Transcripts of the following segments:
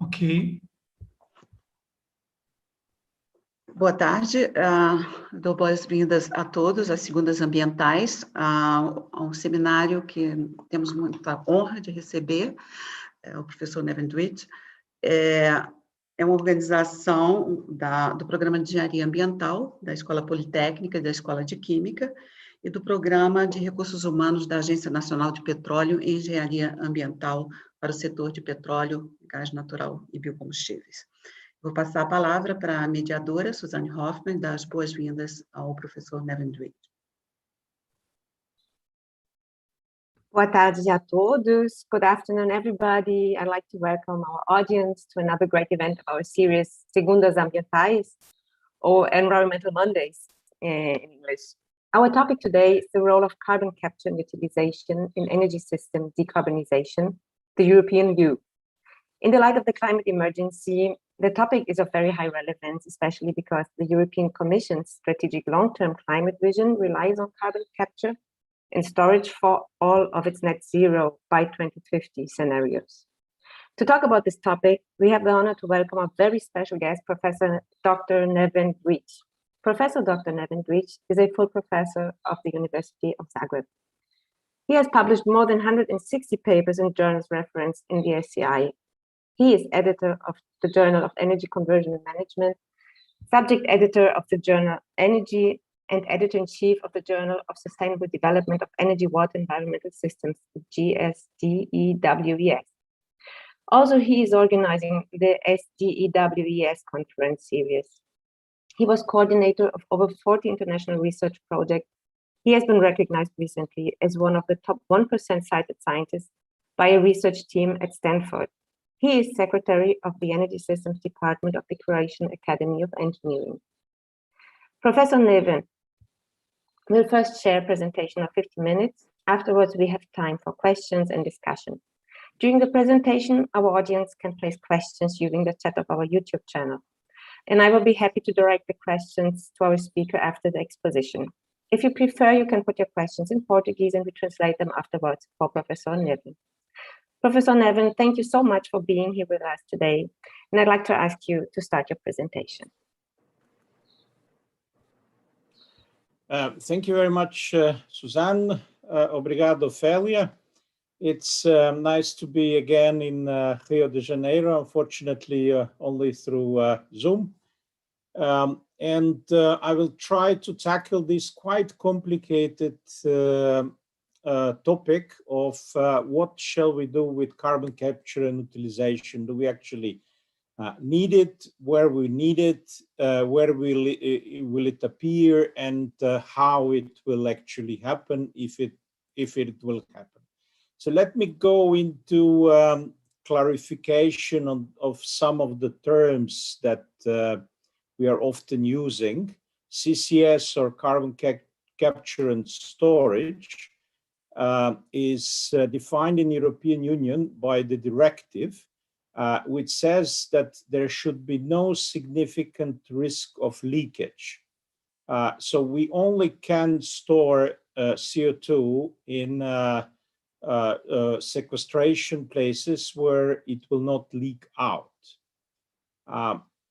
Ok. Boa tarde, dou boas-vindas a todos às Segundas Ambientais, a um seminário que temos muita honra de receber, o professor NevenDuic. É uma organização do Programa de Engenharia Ambiental, da Escola Politécnica e da Escola de Química, e do Programa de Recursos Humanos da Agência Nacional de Petróleo e Engenharia Ambiental para o setor de petróleo, gás natural e biocombustíveis. Vou passar a palavra para a mediadora, Suzanne Hoffmann, dar as boas-vindas ao professor NevenDuic. Boa tarde a todos. Good afternoon, everybody. I'd like to welcome our audience to another great event of our series, Segundas Ambientais, or Environmental Mondays in English. Our topic today is the role of carbon capture and utilization in energy system decarbonization, the European view. In the light of the climate emergency, the topic is of very high relevance, especially because the European Commission's strategic long-term climate vision relies on carbon capture and storage for all of its net zero by 2050 scenarios. To talk about this topic, we have the honor to welcome a very special guest, Professor Dr. NevenDuic. Professor Dr. NevenDuic is a full professor of the University of Zagreb. He has published more than 160 papers and journals referenced in the SCI. He is editor of the Journal of Energy Conversion and Management, subject editor of the journal Energy, and editor-in-chief of the Journal of Sustainable Development of Energy, Water, Environmental Systems, GSDEWES. Also, he is organizing the SDEWES conference series. He was coordinator of over 40 international research projects. He has been recognized recently as one of the top 1% cited scientists by a research team at Stanford. He is secretary of the Energy Systems Department of the Croatian Academy of Engineering. Professor Neven will first share a presentation of 50 minutes. Afterwards, we have time for questions and discussion. During the presentation, our audience can place questions using the chat of our YouTube channel. And I will be happy to direct the questions to our speaker after the exposition. If you prefer, you can put your questions in Portuguese and we translate them afterwards for Professor Neven. Professor Neven, thank you so much for being here with us today. And I'd like to ask you to start your presentation. Thank you very much, Suzanne. Obrigado, Ophelia. It's nice to be again in Rio de Janeiro, unfortunately only through Zoom. I will try to tackle this quite complicated topic of what shall we do with carbon capture and utilization. Do we actually need it, where we need it, where will it appear, and how it will actually happen, if it will happen. So let me go into clarification of some of the terms that we are often using. CCS, or carbon capture and storage, is defined in the European Union by the directive, which says that there should be no significant risk of leakage. So we only can store CO2 in sequestration places where it will not leak out.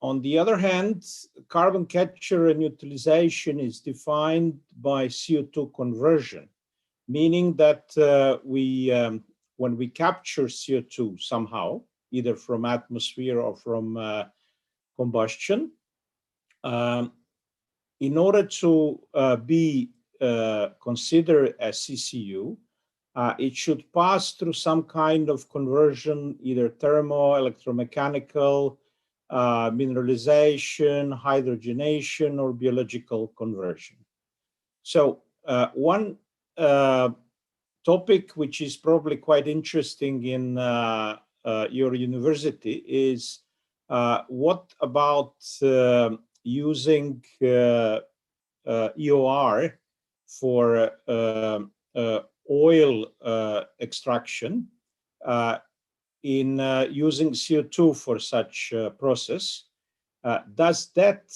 On the other hand, carbon capture and utilization is defined by CO2 conversion, meaning that when we capture CO2 somehow, either from atmosphere or from combustion, in order to be considered as CCU, it should pass through some kind of conversion, either thermo, electromechanical, mineralization, hydrogenation, or biological conversion. So one topic which is probably quite interesting in your university is what about using EOR for oil extraction in using CO2 for such process. Does that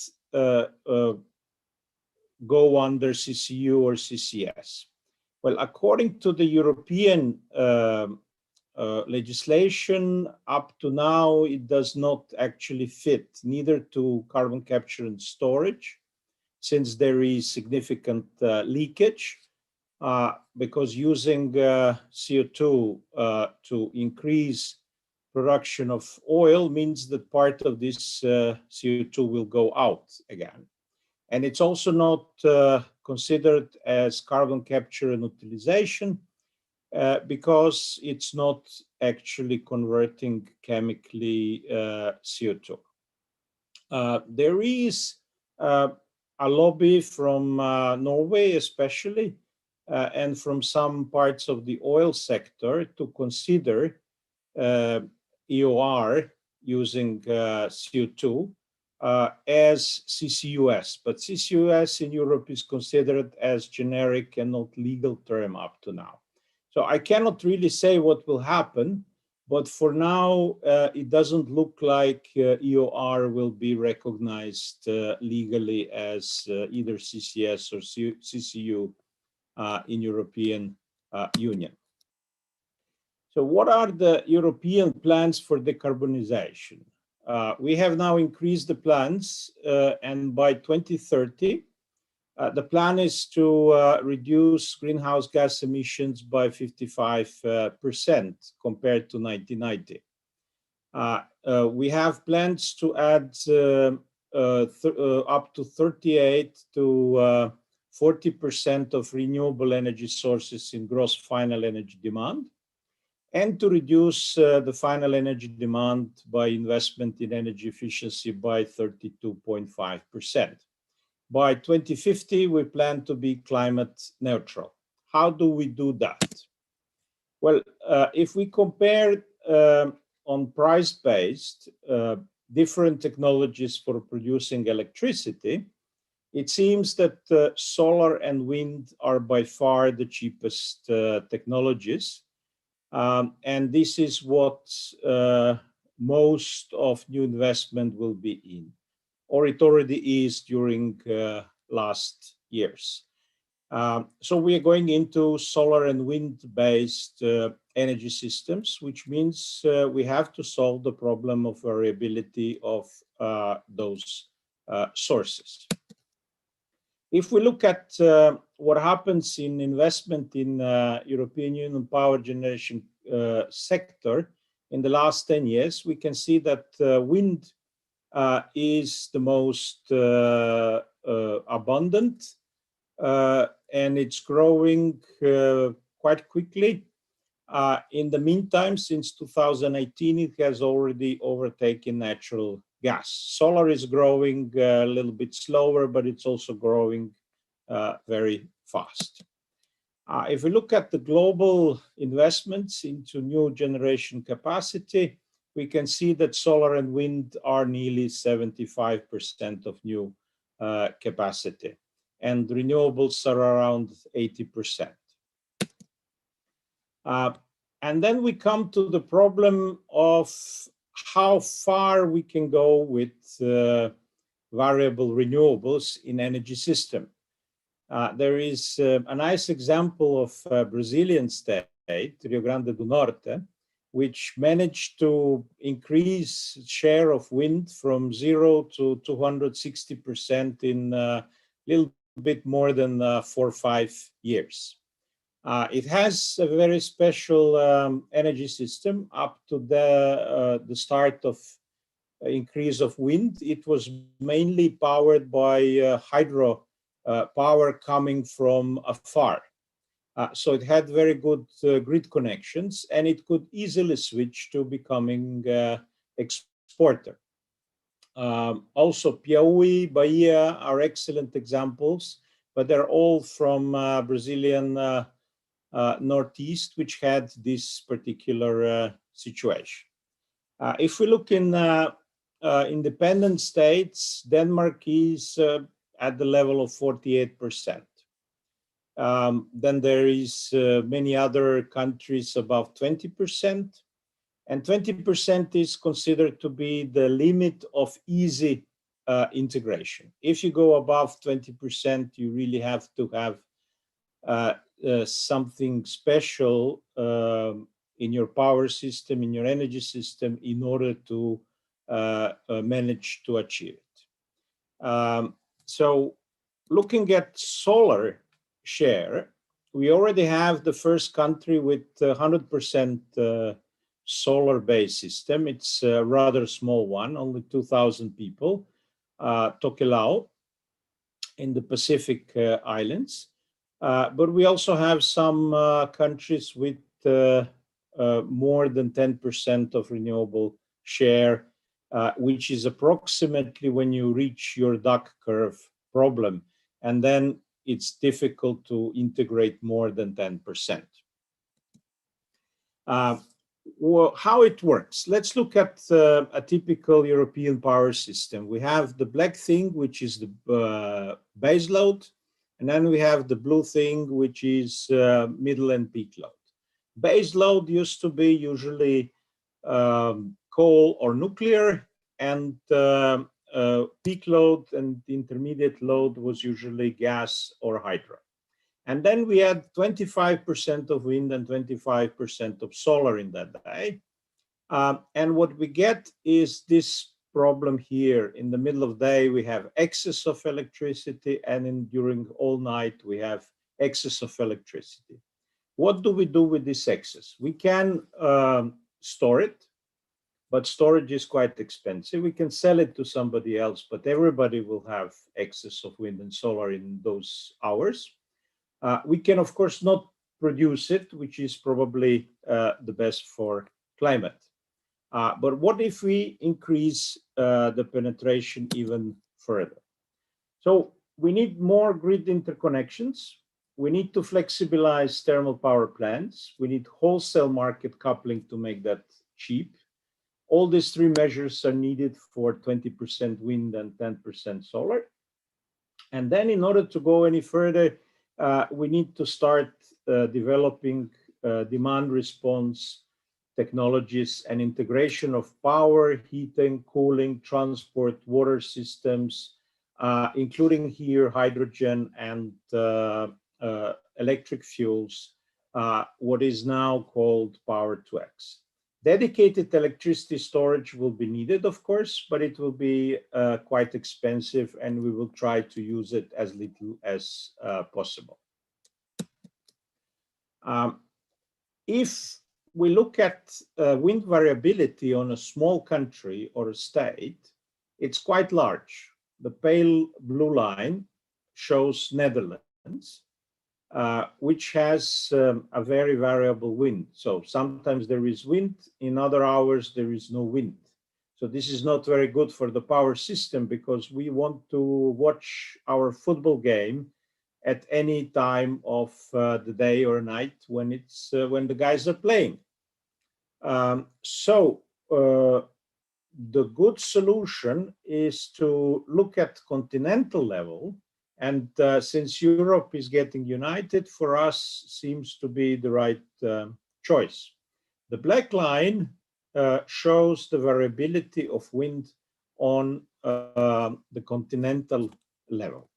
go under CCU or CCS? Well, according to the European legislation up to now, it does not actually fit neither to carbon capture and storage, since there is significant leakage, because using CO2 to increase production of oil means that part of this CO2 will go out again. And it's also not considered as carbon capture and utilization because it's not actually converting chemically CO2. There is a lobby from Norway especially, and from some parts of the oil sector to consider EOR using CO2 as CCUS, but CCUS in Europe is considered as generic and not legal term up to now. So I cannot really say what will happen, but for now, it doesn't look like EOR will be recognized legally as either CCS or CCU in European Union. So what are the European plans for decarbonization? We have now increased the plans, and by 2030, the plan is to reduce greenhouse gas emissions by 55% compared to 1990. We have plans to add up to 38 to 40% of renewable energy sources in gross final energy demand, and to reduce the final energy demand by investment in energy efficiency by 32.5%. By 2050, we plan to be climate neutral. How do we do that? Well, if we compare on price-based different technologies for producing electricity, it seems that solar and wind are by far the cheapest technologies. And this is what most of new investment will be in, or it already is during last years. So we are going into solar and wind-based energy systems, which means we have to solve the problem of variability of those sources. If we look at what happens in investment in European Union power generation sector in the last 10 years, we can see that wind is the most abundant, and it's growing quite quickly. In the meantime, since 2018, it has already overtaken natural gas. Solar is growing a little bit slower, but it's also growing very fast. If we look at the global investments into new generation capacity, we can see that solar and wind are nearly 75% of new capacity, and renewables are around 80%. And then we come to the problem of how far we can go with variable renewables in energy system. There is a nice example of Brazilian state, Rio Grande do Norte, which managed to increase share of wind from 0 to 260% in a little bit more than 4 or 5 years. It has a very special energy system. Up to the start of increase of wind, it was mainly powered by hydro power coming from afar. So it had very good grid connections, and it could easily switch to becoming exporter. Also, Piauí, Bahia are excellent examples, but they're all from Brazilian Northeast, which had this particular situation. If we look in independent states, Denmark is at the level of 48%. Then there is many other countries above 20%, and 20% is considered to be the limit of easy integration. If you go above 20%, you really have to have something special in your power system, in your energy system, in order to manage to achieve it. So looking at solar share, we already have the first country with 100% solar-based system. It's a rather small one, only 2,000 people, Tokelau, in the Pacific Islands. But we also have some countries with more than 10% of renewable share, which is approximately when you reach your duck curve problem. And then it's difficult to integrate more than 10%. Well, how it works. Let's look at a typical European power system. We have the black thing, which is the base load, and then we have the blue thing, which is middle and peak load. Base load used to be usually coal or nuclear, and peak load and intermediate load was usually gas or hydro. And then we had 25% of wind and 25% of solar in that day. And what we get is this problem here. In the middle of the day, we have excess of electricity, and during all night, we have excess of electricity. What do we do with this excess? We can store it, but storage is quite expensive. We can sell it to somebody else, but everybody will have excess of wind and solar in those hours. We can, of course, not produce it, which is probably the best for climate. But what if we increase the penetration even further? So we need more grid interconnections. We need to flexibilize thermal power plants. We need wholesale market coupling to make that cheap. All these three measures are needed for 20% wind and 10% solar. And then in order to go any further, we need to start developing demand response technologies and integration of power, heating, cooling, transport, water systems, including here hydrogen and electric fuels, what is now called Power-to-X. Dedicated electricity storage will be needed, of course, but it will be quite expensive, and we will try to use it as little as possible. If we look at wind variability on a small country or a state, it's quite large. The pale blue line shows Netherlands, which has a very variable wind. So sometimes there is wind, in other hours there is no wind. So this is not very good for the power system, because we want to watch our football game at any time of the day or night when it's when the guys are playing. So the good solution is to look at continental level. And since Europe is getting united, for us seems to be the right choice. The black line shows the variability of wind on the continental level.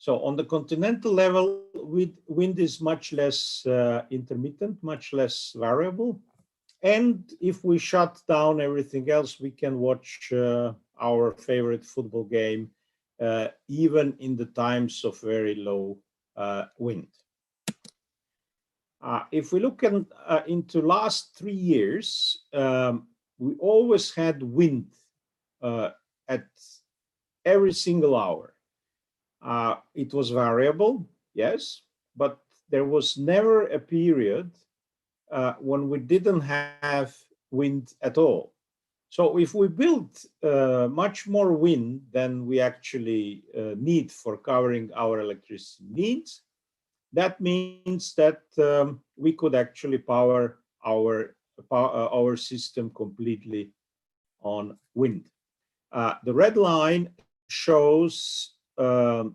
So on the continental level, wind is much less intermittent, much less variable. And if we shut down everything else, we can watch our favorite football game even in the times of very low wind. If we look into last 3 years, we always had wind at every single hour. It was variable, yes, but there was never a period when we didn't have wind at all. So if we build much more wind than we actually need for covering our electricity needs, that means that we could actually power our system completely on wind. The red line shows the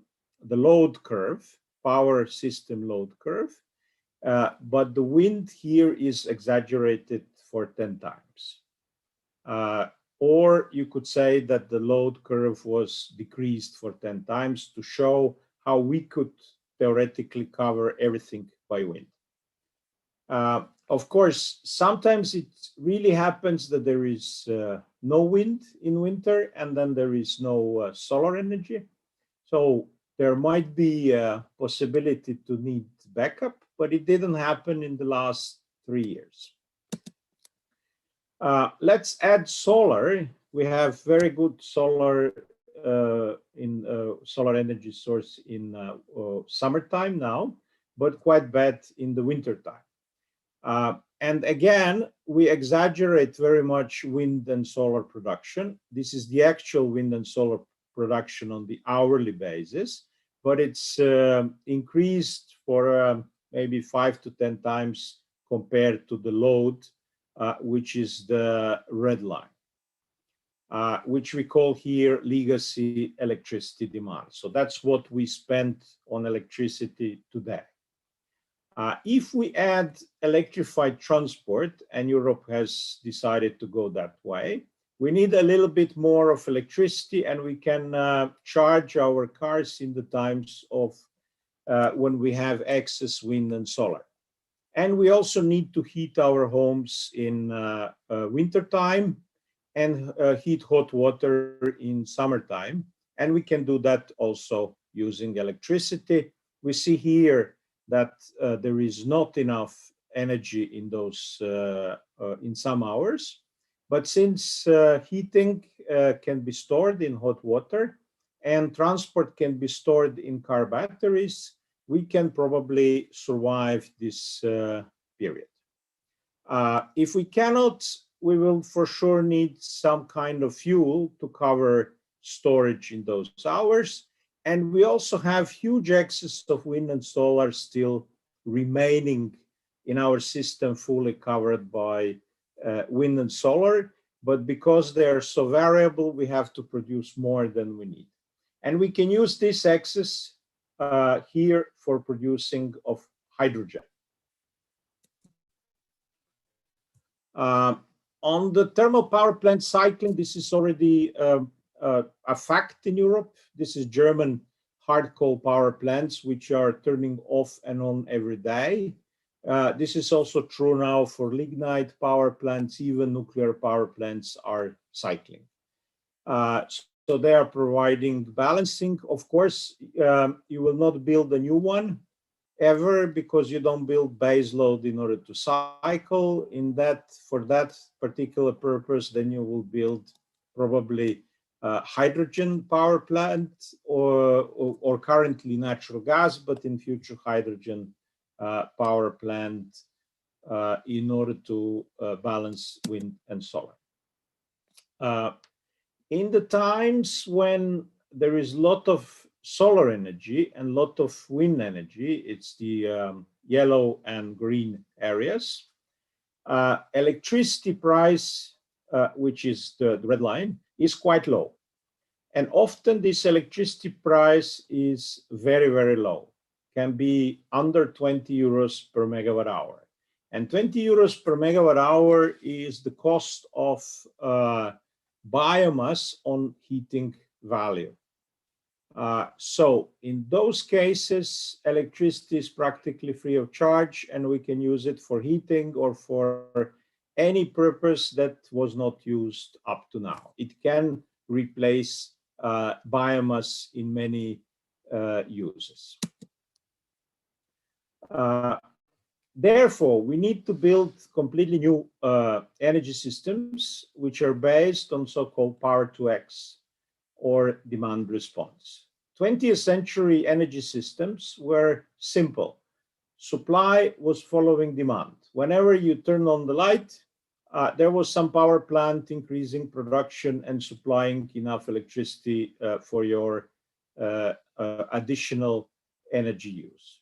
load curve, power system load curve, but the wind here is exaggerated for 10 times. Or you could say that the load curve was decreased for 10 times to show how we could theoretically cover everything by wind. Of course, sometimes it really happens that there is no wind in winter, and then there is no solar energy. So there might be a possibility to need backup, but it didn't happen in the last 3 years. Let's add solar. We have very good solar solar energy source in summertime now, but quite bad in the winter time. And again, we exaggerate very much wind and solar production. This is the actual wind and solar production on the hourly basis, but it's increased for maybe 5 to 10 times compared to the load, which is the red line, which we call here legacy electricity demand. So that's what we spend on electricity today. If we add electrified transport, and Europe has decided to go that way, we need a little bit more of electricity, and we can charge our cars in the times of when we have excess wind and solar. And we also need to heat our homes in winter time and heat hot water in summertime. And we can do that also using electricity. We see here that there is not enough energy in those in some hours, but since heating can be stored in hot water and transport can be stored in car batteries, we can probably survive this period. If we cannot, we will for sure need some kind of fuel to cover storage in those hours. And we also have huge excess of wind and solar still remaining in our system, fully covered by wind and solar. But because they are so variable, we have to produce more than we need. And we can use this excess here for producing of hydrogen. On the thermal power plant cycling, this is already a fact in Europe. This is German hard coal power plants, which are turning off and on every day. This is also true now for lignite power plants. Even nuclear power plants are cycling. So they are providing balancing. Of course, you will not build a new one ever, because you don't build base load in order to cycle. For that particular purpose, then you will build probably hydrogen power plant or currently natural gas, but in future hydrogen power plant in order to balance wind and solar. In the times when there is a lot of solar energy and a lot of wind energy, it's the yellow and green areas, electricity price, which is the red line, is quite low. And often this electricity price is very, very low, can be under 20 euros per megawatt hour. And 20 euros per megawatt hour is the cost of biomass on heating value. So in those cases, electricity is practically free of charge, and we can use it for heating or for any purpose that was not used up to now. It can replace biomass in many uses. Therefore, we need to build completely new energy systems, which are based on so-called power to X or demand response. 20th century energy systems were simple. Supply was following demand. Whenever you turn on the light, there was some power plant increasing production and supplying enough electricity for your additional energy use.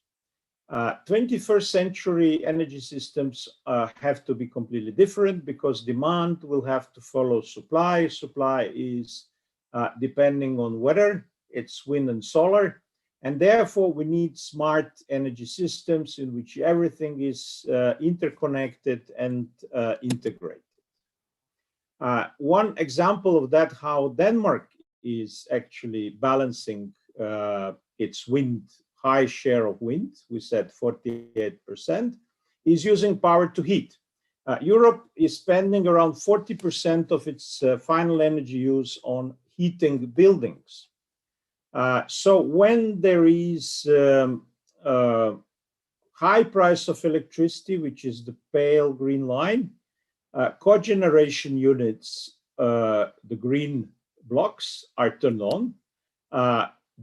21st century energy systems have to be completely different, because demand will have to follow supply. Supply is depending on weather, it's wind and solar. And therefore, we need smart energy systems in which everything is interconnected and integrated. One example of that, how Denmark is actually balancing its wind, high share of wind, we said 48%, is using power to heat. Europe is spending around 40% of its final energy use on heating buildings. So when there is high price of electricity, which is the pale green line, cogeneration units, the green blocks, are turned on.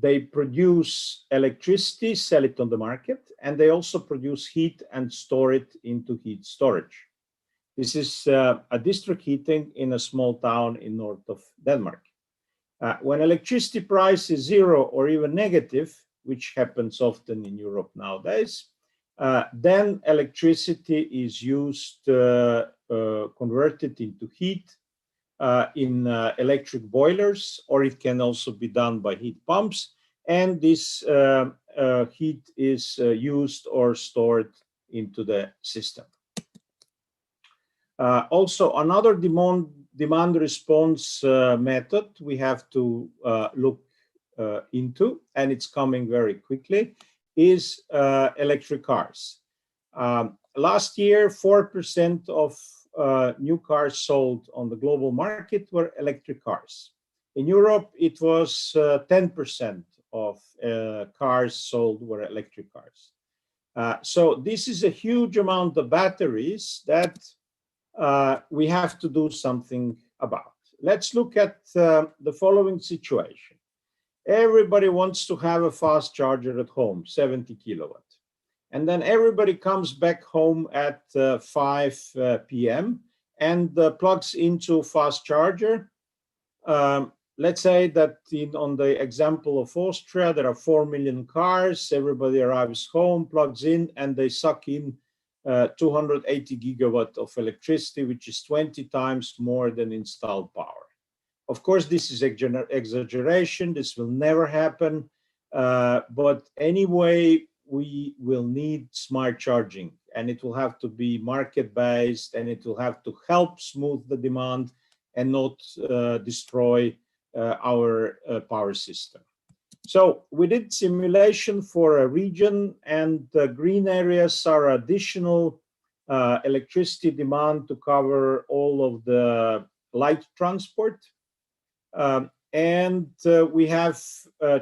They produce electricity, sell it on the market, and they also produce heat and store it into heat storage. This is a district heating in a small town in north of Denmark. When electricity price is zero or even negative, which happens often in Europe nowadays, then electricity is used, converted into heat in electric boilers, or it can also be done by heat pumps. And this heat is used or stored into the system. Also, another demand response method we have to look into, and it's coming very quickly, is electric cars. Last year, 4% of new cars sold on the global market were electric cars. In Europe, it was 10% of cars sold were electric cars. So this is a huge amount of batteries that we have to do something about. Let's look at the following situation. Everybody wants to have a fast charger at home, 70 kilowatt. And then everybody comes back home at 5 p.m. and plugs into fast charger. Let's say that on the example of Austria, there are 4 million cars. Everybody arrives home, plugs in, and they suck in 280 gigawatt of electricity, which is 20 times more than installed power. Of course, this is exaggeration. This will never happen. But anyway, we will need smart charging, and it will have to be market-based, and it will have to help smooth the demand and not destroy our power system. So we did simulation for a region, and the green areas are additional electricity demand to cover all of the light transport. We have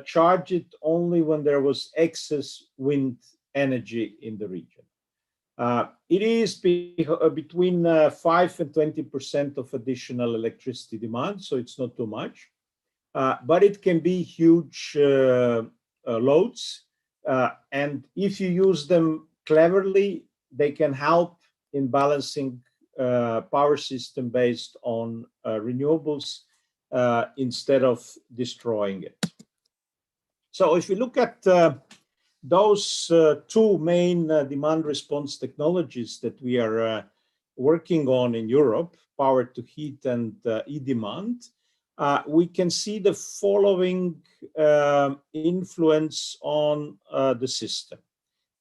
charged it only when there was excess wind energy in the region. It is between 5 and 20% of additional electricity demand, so it's not too much. But it can be huge loads. And if you use them cleverly, they can help in balancing power system based on renewables instead of destroying it. So if we look at those two main demand response technologies that we are working on in Europe, power to heat and e-demand, we can see the following influence on the system.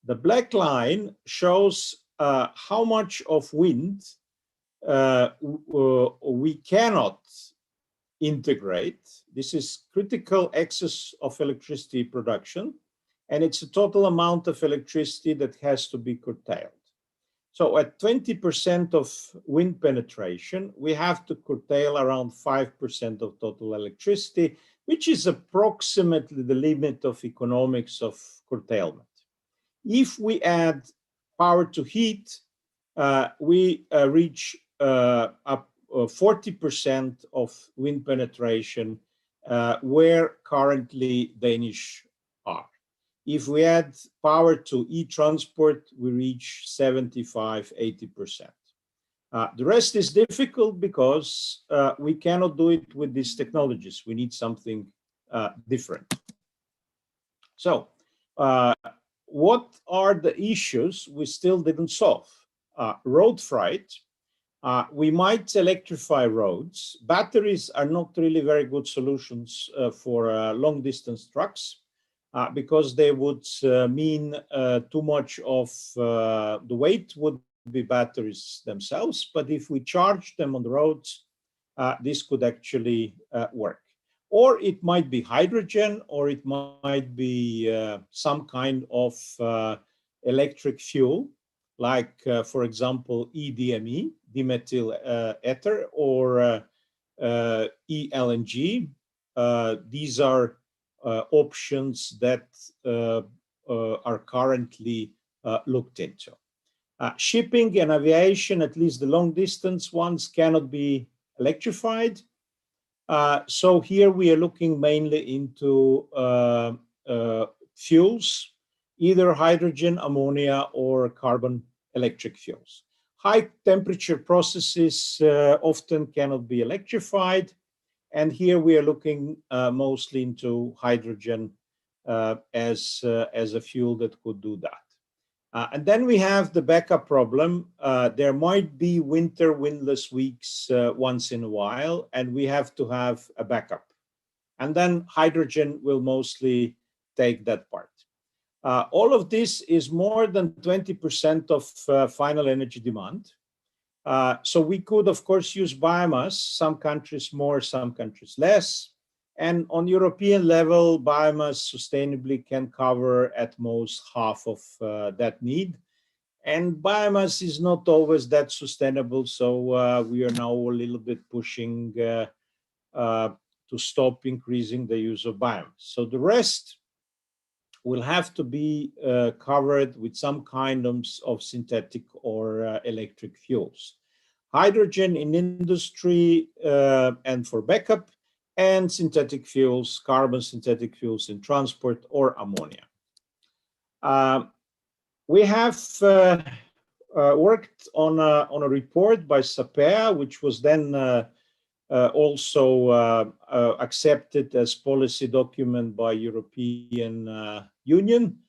The black line shows how much of wind we cannot integrate. This is critical excess of electricity production, and it's a total amount of electricity that has to be curtailed. So at 20% of wind penetration, we have to curtail around 5% of total electricity, which is approximately the limit of economics of curtailment. If we add power to heat, we reach up 40% of wind penetration where currently Danish are. If we add power to e-transport, we reach 75–80%. The rest is difficult because we cannot do it with these technologies. We need something different. So what are the issues we still didn't solve? Road freight. We might electrify roads. Batteries are not really very good solutions for long distance trucks because they would mean too much of the weight would be batteries themselves. But if we charge them on the roads, this could actually work. Or it might be hydrogen, or it might be some kind of electric fuel. like, for example, EDME, dimethyl ether, or eLNG. These are options that are currently looked into. Shipping and aviation, at least the long distance ones, cannot be electrified. So here we are looking mainly into fuels, either hydrogen, ammonia, or carbon electric fuels. High temperature processes often cannot be electrified. And here we are looking mostly into hydrogen as a fuel that could do that. And then we have the backup problem. There might be winter windless weeks once in a while, and we have to have a backup. And then hydrogen will mostly take that part. All of this is more than 20% of final energy demand. So we could, of course, use biomass, some countries more, some countries less. And on European level, biomass sustainably can cover at most half of that need. And biomass is not always that sustainable, so we are now a little bit pushing to stop increasing the use of biomass. So the rest will have to be covered with some kind of synthetic or electric fuels. Hydrogen in industry and for backup, and synthetic fuels, carbon synthetic fuels in transport, or ammonia. We have worked on a report by SAPEA, which was then also accepted as policy document by European Union.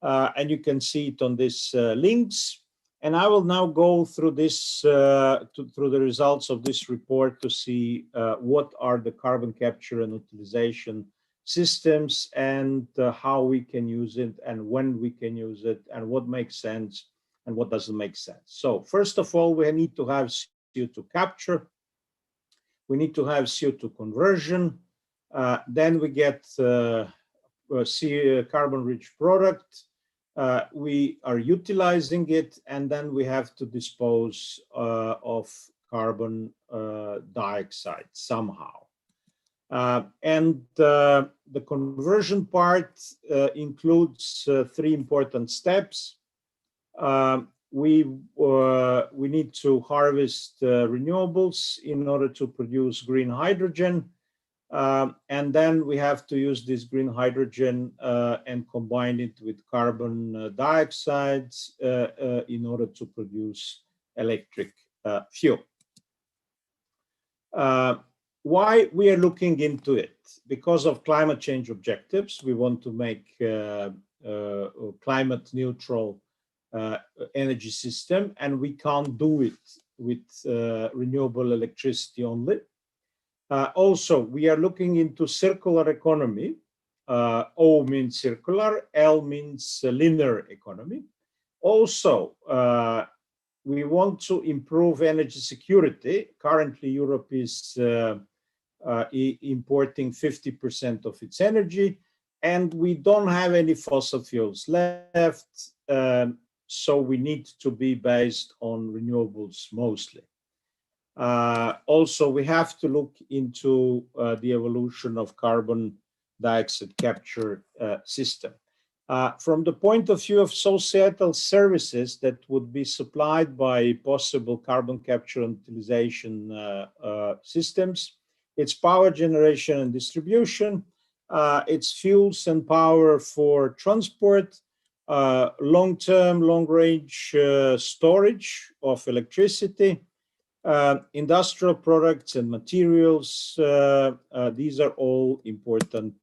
And you can see it on these links. And I will now go through this, through the results of this report to see what are the carbon capture and utilization systems and how we can use it and when we can use it and what makes sense and what doesn't make sense. So first of all, we need to have CO2 capture. We need to have CO2 conversion. Then we get carbon-rich product. We are utilizing it, and then we have to dispose of carbon dioxide somehow. And the conversion part includes three important steps. We need to harvest renewables in order to produce green hydrogen. And then we have to use this green hydrogen and combine it with carbon dioxide in order to produce electric fuel. Why we are looking into it? Because of climate change objectives. We want to make climate neutral energy system, and we can't do it with renewable electricity only. Also, we are looking into circular economy. O means circular, L means linear economy. Also, we want to improve energy security. Currently, Europe is importing 50% of its energy, and we don't have any fossil fuels left. So we need to be based on renewables mostly. Also, we have to look into the evolution of carbon dioxide capture system. From the point of view of societal services that would be supplied by possible carbon capture and utilization systems, it's power generation and distribution, it's fuels and power for transport, long-term, long-range storage of electricity, industrial products and materials. These are all important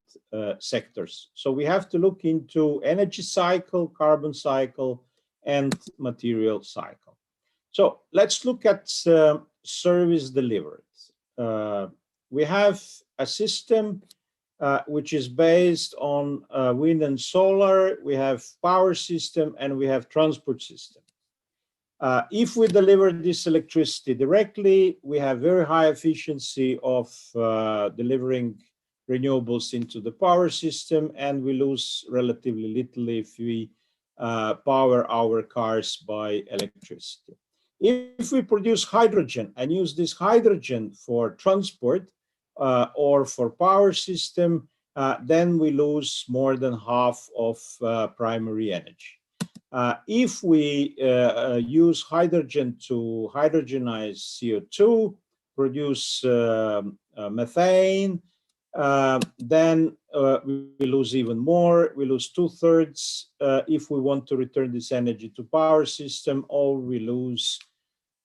sectors. So we have to look into energy cycle, carbon cycle, and material cycle. So let's look at service delivered. We have a system which is based on wind and solar. We have power system and we have transport system. If we deliver this electricity directly, we have very high efficiency of delivering renewables into the power system, and we lose relatively little if we power our cars by electricity. If we produce hydrogen and use this hydrogen for transport or for power system, then we lose more than half of primary energy. If we use hydrogen to hydrogenize CO2, produce methane, then we lose even more. We lose 2/3 if we want to return this energy to power system, or we lose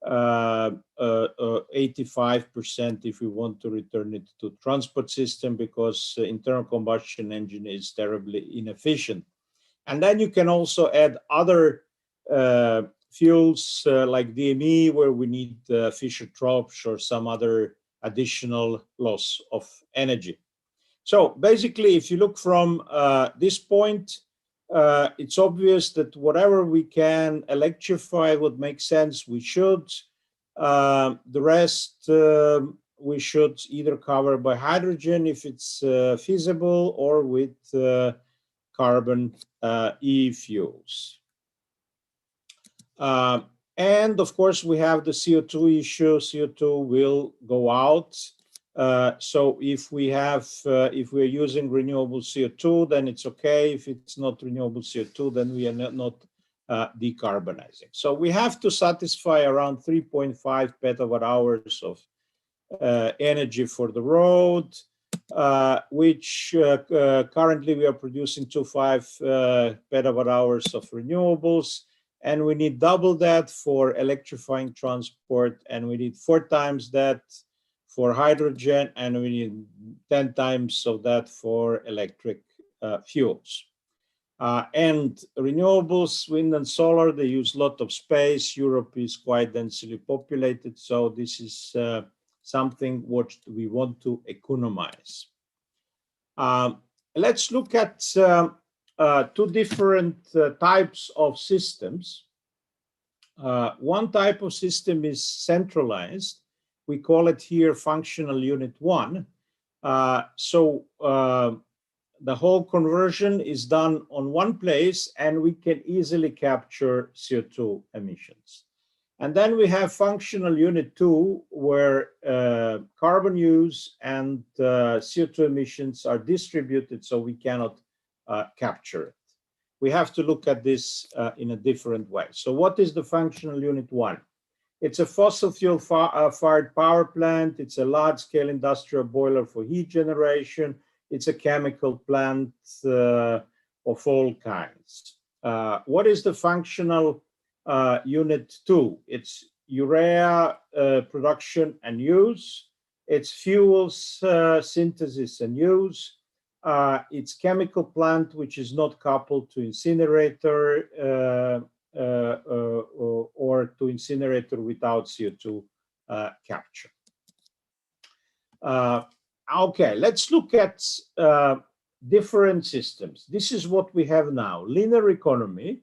85% if we want to return it to transport system, because internal combustion engine is terribly inefficient. And then you can also add other fuels like DME, where we need Fischer-Tropsch or some other additional loss of energy. So basically, if you look from this point, it's obvious that whatever we can electrify would make sense. We should. The rest we should either cover by hydrogen if it's feasible, or with carbon e-fuels. And of course, we have the CO2 issue. CO2 will go out. So if we're using renewable CO2, then it's okay. If it's not renewable CO2, then we are not decarbonizing. So we have to satisfy around 3.5 petawatt hours of energy for the road, which currently we are producing 2.5 petawatt hours of renewables. And we need double that for electrifying transport, and we need 4 times that for hydrogen, and we need 10 times of that for electric fuels. And renewables, wind and solar, they use a lot of space. Europe is quite densely populated, so this is something what we want to economize. Let's look at 2 different types of systems. One type of system is centralized. We call it here functional unit 1. The whole conversion is done on one place, and we can easily capture CO2 emissions. And then we have functional unit 2, where carbon use and CO2 emissions are distributed, so we cannot capture it. We have to look at this in a different way. So what is the functional unit 1? It's a fossil fuel fired power plant. It's a large-scale industrial boiler for heat generation. It's a chemical plant of all kinds. What is the functional unit 2? It's urea production and use. It's fuels synthesis and use. It's chemical plant, which is not coupled to incinerator or to incinerator without CO2 capture. Okay, let's look at different systems. This is what we have now, linear economy,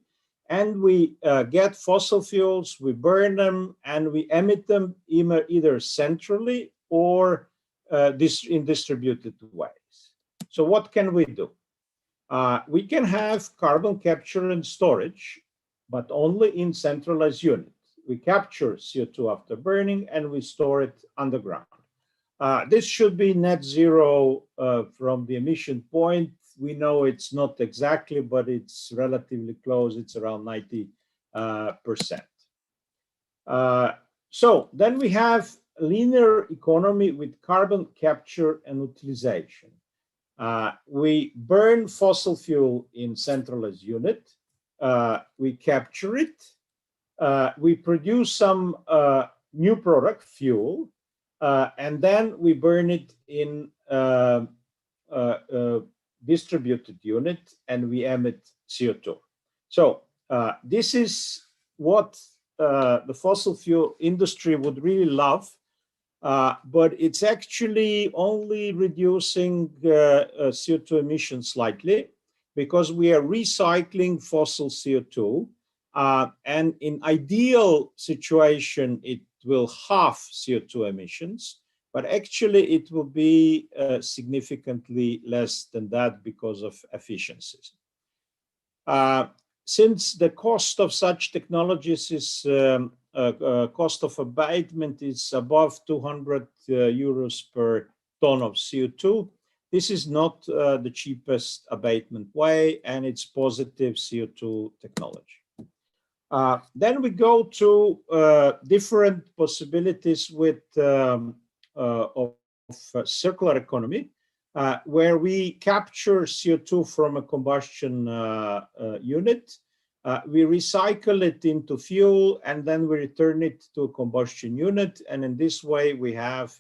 and we get fossil fuels, we burn them, and we emit them either centrally or in distributed ways. So what can we do? We can have carbon capture and storage, but only in centralized units. We capture CO2 after burning, and we store it underground. This should be net zero from the emission point. We know it's not exactly, but it's relatively close. It's around 90%. So then we have linear economy with carbon capture and utilization. We burn fossil fuel in centralized unit. We capture it. We produce some new product, fuel, and then we burn it in distributed unit, and we emit CO2. So this is what the fossil fuel industry would really love, but it's actually only reducing CO2 emissions slightly, because we are recycling fossil CO2, and in ideal situation it will halve CO2 emissions, but actually it will be significantly less than that because of efficiencies. since the cost of such technologies is cost of abatement is above 200 euros per ton of CO2, this is not the cheapest abatement way, and it's positive CO2 technology. Then we go to different possibilities with of circular economy, where we capture CO2 from a combustion unit, we recycle it into fuel, and then we return it to a combustion unit, and in this way we have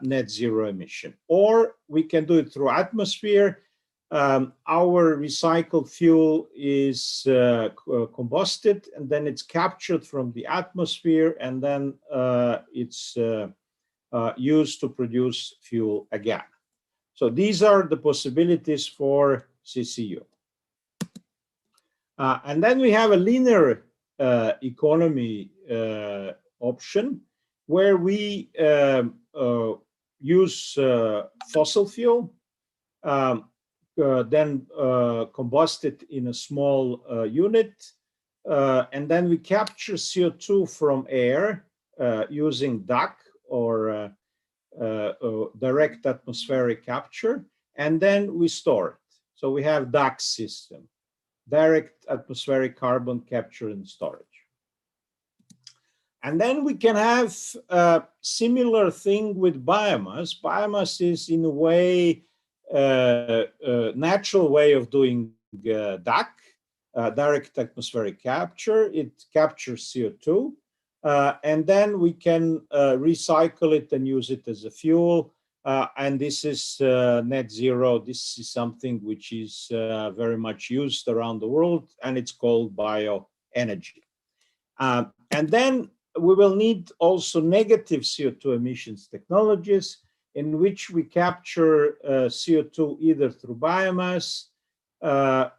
net zero emission. Or we can do it through atmosphere. Our recycled fuel is combusted, and then it's captured from the atmosphere, and then it's used to produce fuel again. So these are the possibilities for CCU. And then we have a linear economy option, where we use fossil fuel, then combust it in a small unit, and then we capture CO2 from air using DUC, or direct atmospheric capture, and then we store it. So we have DUC system, direct atmospheric carbon capture and storage. And then we can have a similar thing with biomass. Biomass is in a way a natural way of doing DUC, direct atmospheric capture. It captures CO2, and then we can recycle it and use it as a fuel. And this is net zero. This is something which is very much used around the world, and it's called bioenergy. And then we will need also negative CO2 emissions technologies, in which we capture CO2 either through biomass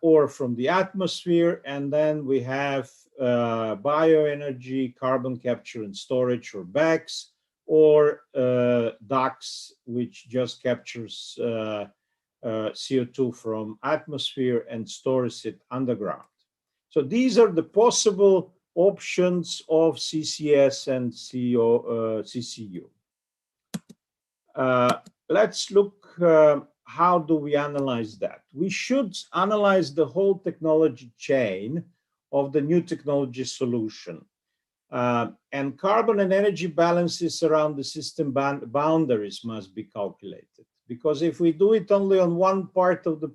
or from the atmosphere, and then we have bioenergy, carbon capture and storage, or BECCS, or DUCs, which just captures CO2 from atmosphere and stores it underground. So these are the possible options of CCS and CCU. Let's look how do we analyze that. We should analyze the whole technology chain of the new technology solution. And carbon and energy balances around the system boundaries must be calculated. Because if we do it only on one part of the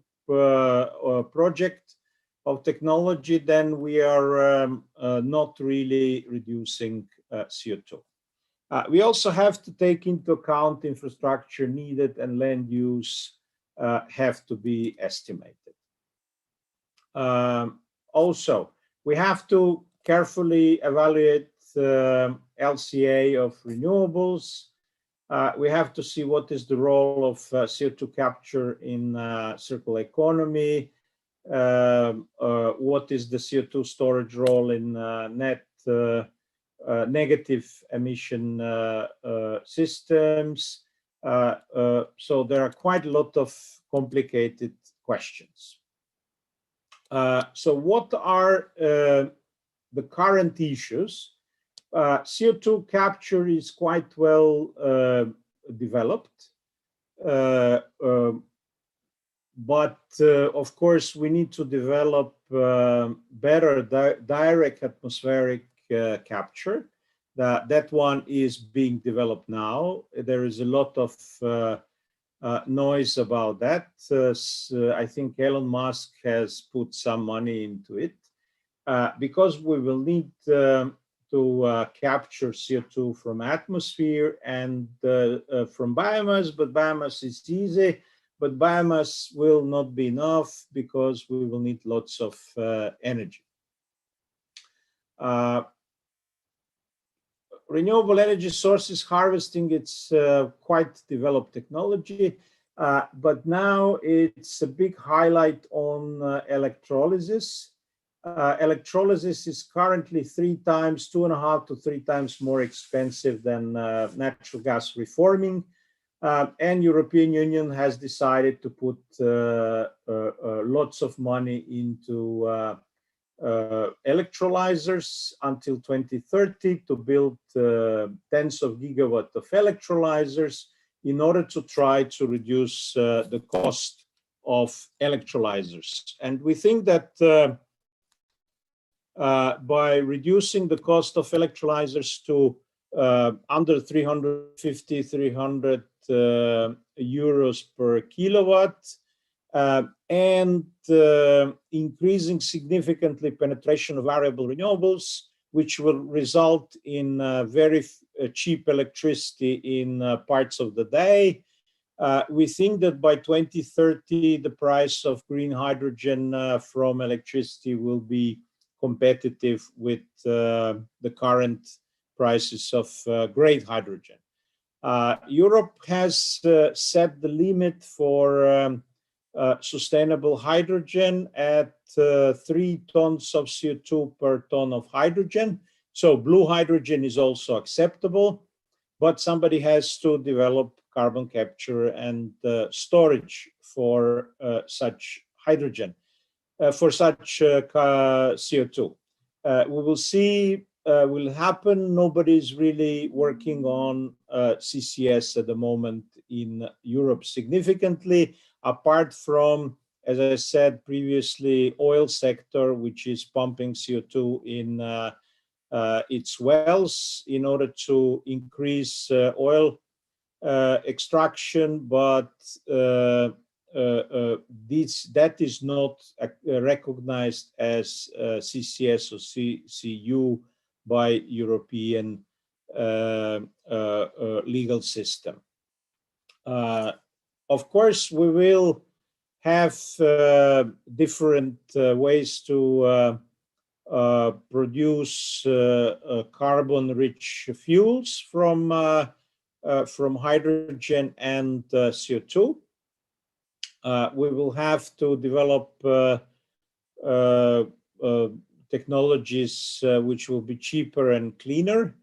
project of technology, then we are not really reducing CO2. We also have to take into account infrastructure needed, and land use have to be estimated. Also, we have to carefully evaluate LCA of renewables. We have to see what is the role of CO2 capture in circular economy, what is the CO2 storage role in net negative emission systems. So there are quite a lot of complicated questions. So what are the current issues? CO2 capture is quite well developed, but of course we need to develop better direct atmospheric capture. That one is being developed now. There is a lot of noise about that. I think Elon Musk has put some money into it, because we will need to capture CO2 from atmosphere and from biomass, but biomass is easy, but biomass will not be enough because we will need lots of energy. Renewable energy sources harvesting, it's quite developed technology, but now it's a big highlight on electrolysis. Electrolysis is currently 2.5 to 3 times more expensive than natural gas reforming, and European Union has decided to put lots of money into electrolyzers until 2030 to build tens of gigawatts of electrolyzers in order to try to reduce the cost of electrolyzers. And we think that by reducing the cost of electrolyzers to under 350, 300 euros per kilowatt, and increasing significantly penetration of variable renewables, which will result in very cheap electricity in parts of the day. We think that by 2030, the price of green hydrogen from electricity will be competitive with the current prices of gray hydrogen. Europe has set the limit for sustainable hydrogen at 3 tons of CO2 per ton of hydrogen. So blue hydrogen is also acceptable, but somebody has to develop carbon capture and storage for such hydrogen, for such CO2. We will see will happen. Nobody's really working on CCS at the moment in Europe significantly, apart from, as I said previously, oil sector, which is pumping CO2 in its wells in order to increase oil extraction, but that is not recognized as CCS or CCU by European legal system. Of course, we will have different ways to produce carbon-rich fuels from hydrogen and CO2. We will have to develop technologies which will be cheaper and cleaner.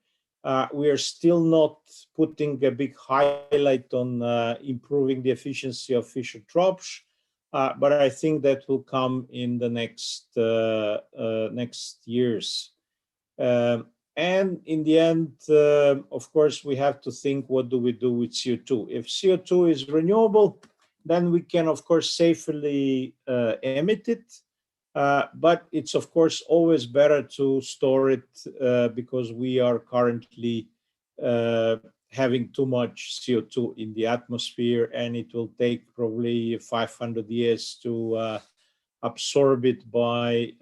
We are still not putting a big highlight on improving the efficiency of Fischer-Tropsch, but I think that will come in the next years. And in the end, of course, we have to think, what do we do with CO2? If CO2 is renewable, then we can, of course, safely emit it. But it's, of course, always better to store it because we are currently having too much CO2 in the atmosphere, and it will take probably 500 years to absorb it by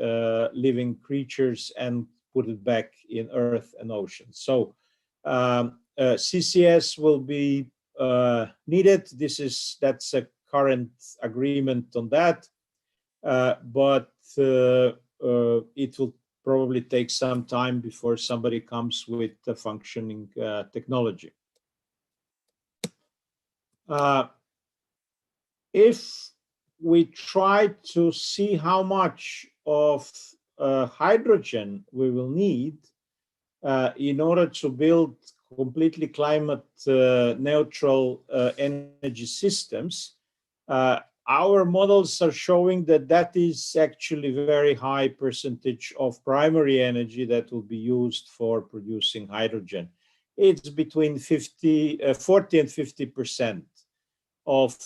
living creatures and put it back in earth and ocean. So CCS will be needed. That's a current agreement on that, but it will probably take some time before somebody comes with a functioning technology. If we try to see how much of hydrogen we will need in order to build completely climate neutral energy systems, our models are showing that that is actually a very high percentage of primary energy that will be used for producing hydrogen. It's between 40 and 50% of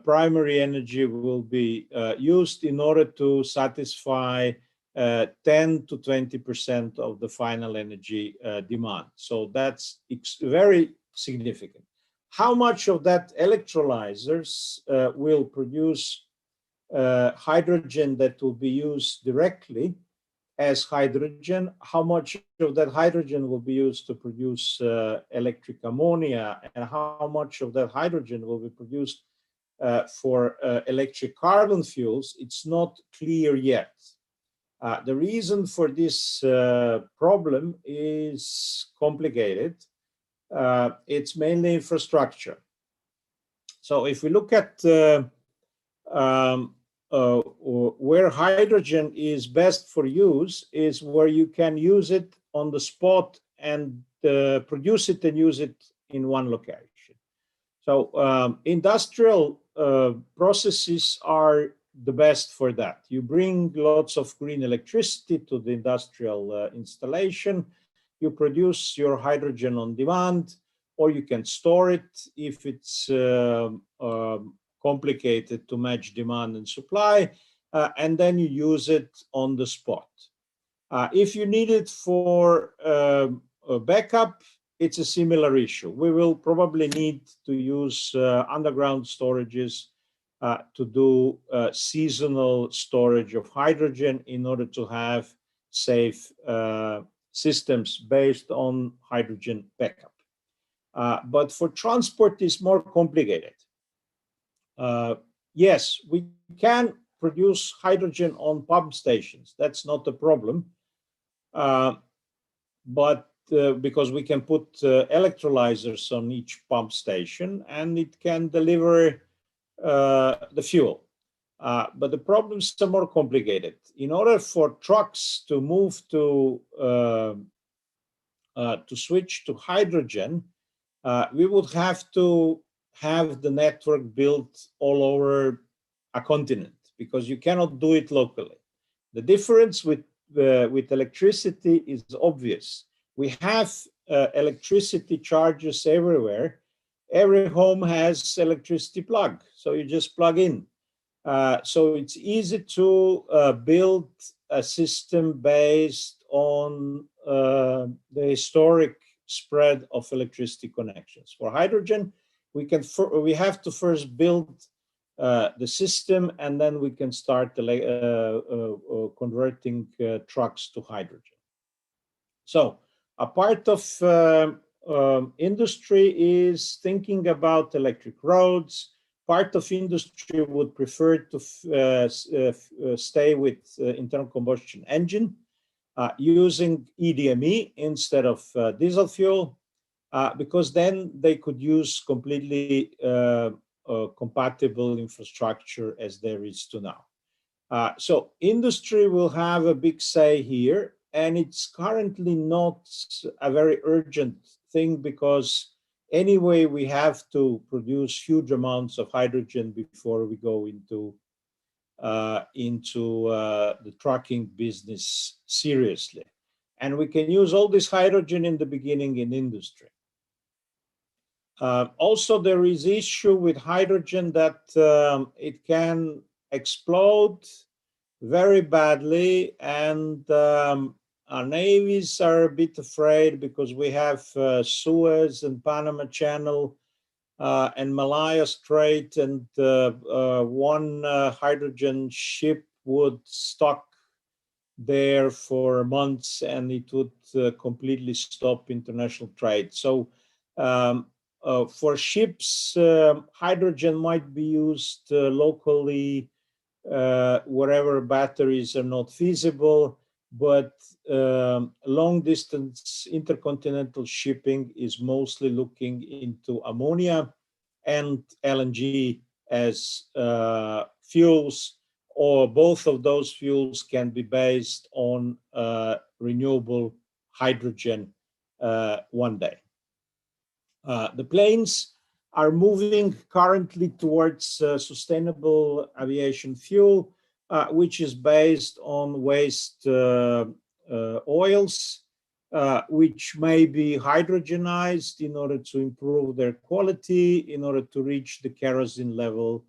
primary energy will be used in order to satisfy 10 to 20% of the final energy demand. So that's very significant. How much of that electrolyzers will produce hydrogen that will be used directly as hydrogen? How much of that hydrogen will be used to produce electric ammonia? And how much of that hydrogen will be produced for electric carbon fuels? It's not clear yet. The reason for this problem is complicated. It's mainly infrastructure. So if we look at where hydrogen is best for use, is where you can use it on the spot and produce it and use it in one location. So industrial processes are the best for that. You bring lots of green electricity to the industrial installation. You produce your hydrogen on demand, or you can store it if it's complicated to match demand and supply, and then you use it on the spot. If you need it for a backup, it's a similar issue. We will probably need to use underground storages to do seasonal storage of hydrogen in order to have safe systems based on hydrogen backup. But for transport, it's more complicated. Yes, we can produce hydrogen on pump stations. That's not a problem. But because we can put electrolyzers on each pump station and it can deliver the fuel. But the problems are more complicated. In order for trucks to move to switch to hydrogen, we would have to have the network built all over a continent, because you cannot do it locally. The difference with electricity is obvious. We have electricity chargers everywhere. Every home has electricity plug, so you just plug in. So it's easy to build a system based on the historic spread of electricity connections. For hydrogen, we have to first build the system, and then we can start converting trucks to hydrogen. So a part of industry is thinking about electric roads. Part of industry would prefer to stay with internal combustion engine, using EDME instead of diesel fuel, because then they could use completely compatible infrastructure as there is to now. So industry will have a big say here, and it's currently not a very urgent thing, because anyway we have to produce huge amounts of hydrogen before we go into the trucking business seriously. And we can use all this hydrogen in the beginning in industry. Also, there is issue with hydrogen that it can explode very badly, and our navies are a bit afraid, because we have Suez and Panama Channel and Malaya Strait, and one hydrogen ship would stuck there for months, and it would completely stop international trade. So for ships, hydrogen might be used locally wherever batteries are not feasible, but long distance intercontinental shipping is mostly looking into ammonia and LNG as fuels, or both of those fuels can be based on renewable hydrogen one day. The planes are moving currently towards sustainable aviation fuel, which is based on waste oils, which may be hydrogenized in order to improve their quality, in order to reach the kerosene level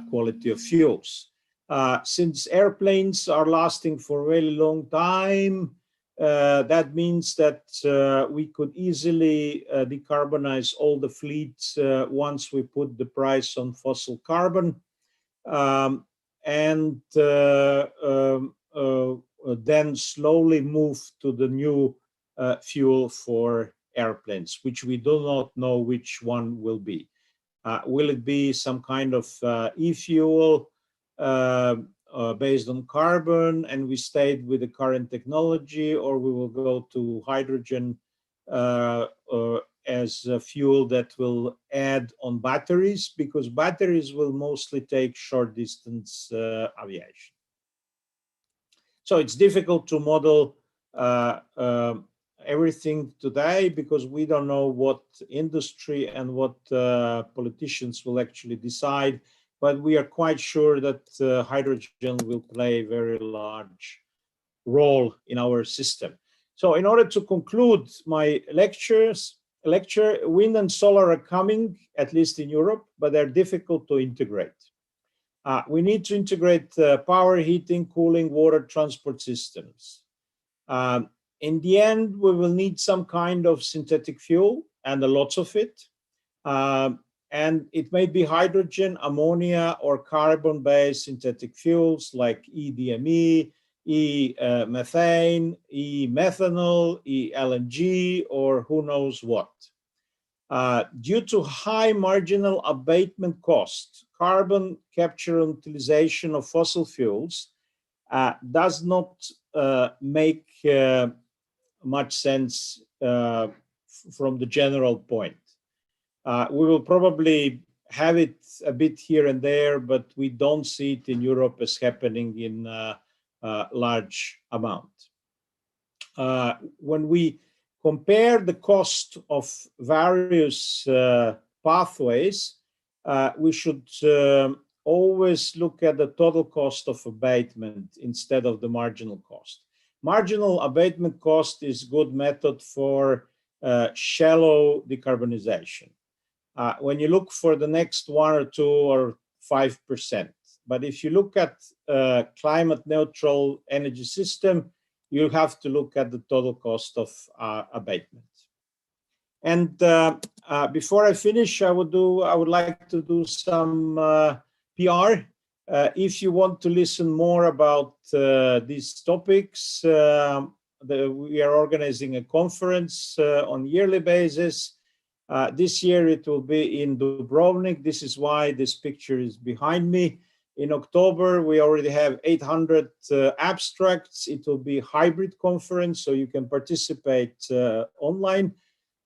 quality of fuels. Since airplanes are lasting for a very long time, that means that we could easily decarbonize all the fleets once we put the price on fossil carbon, and then slowly move to the new fuel for airplanes, which we do not know which one will be. Will it be some kind of e-fuel based on carbon, and we stayed with the current technology, or we will go to hydrogen as a fuel that will add on batteries, because batteries will mostly take short distance aviation. So it's difficult to model everything today, because we don't know what industry and what politicians will actually decide but we are quite sure that hydrogen will play a very large role in our system. So in order to conclude my lecture, wind and solar are coming, at least in Europe, but they're difficult to integrate. We need to integrate power, heating, cooling, water, transport systems. In the end, we will need some kind of synthetic fuel, and lots of it. And it may be hydrogen, ammonia, or carbon-based synthetic fuels like e-DME, e-methane, e-methanol, e-LNG, or who knows what. Due to high marginal abatement cost, carbon capture and utilization of fossil fuels does not make much sense from the general point. We will probably have it a bit here and there, but we don't see it in Europe as happening in large amount. When we compare the cost of various pathways, we should always look at the total cost of abatement instead of the marginal cost. Marginal abatement cost is a good method for shallow decarbonization. When you look for the next 1 or 2 or 5%. But if you look at climate neutral energy system, you have to look at the total cost of abatement. And before I finish, I would like to do some PR. If you want to listen more about these topics, we are organizing a conference on yearly basis. This year it will be in Dubrovnik. This is why this picture is behind me. In October, we already have 800 abstracts. It will be a hybrid conference, so you can participate online,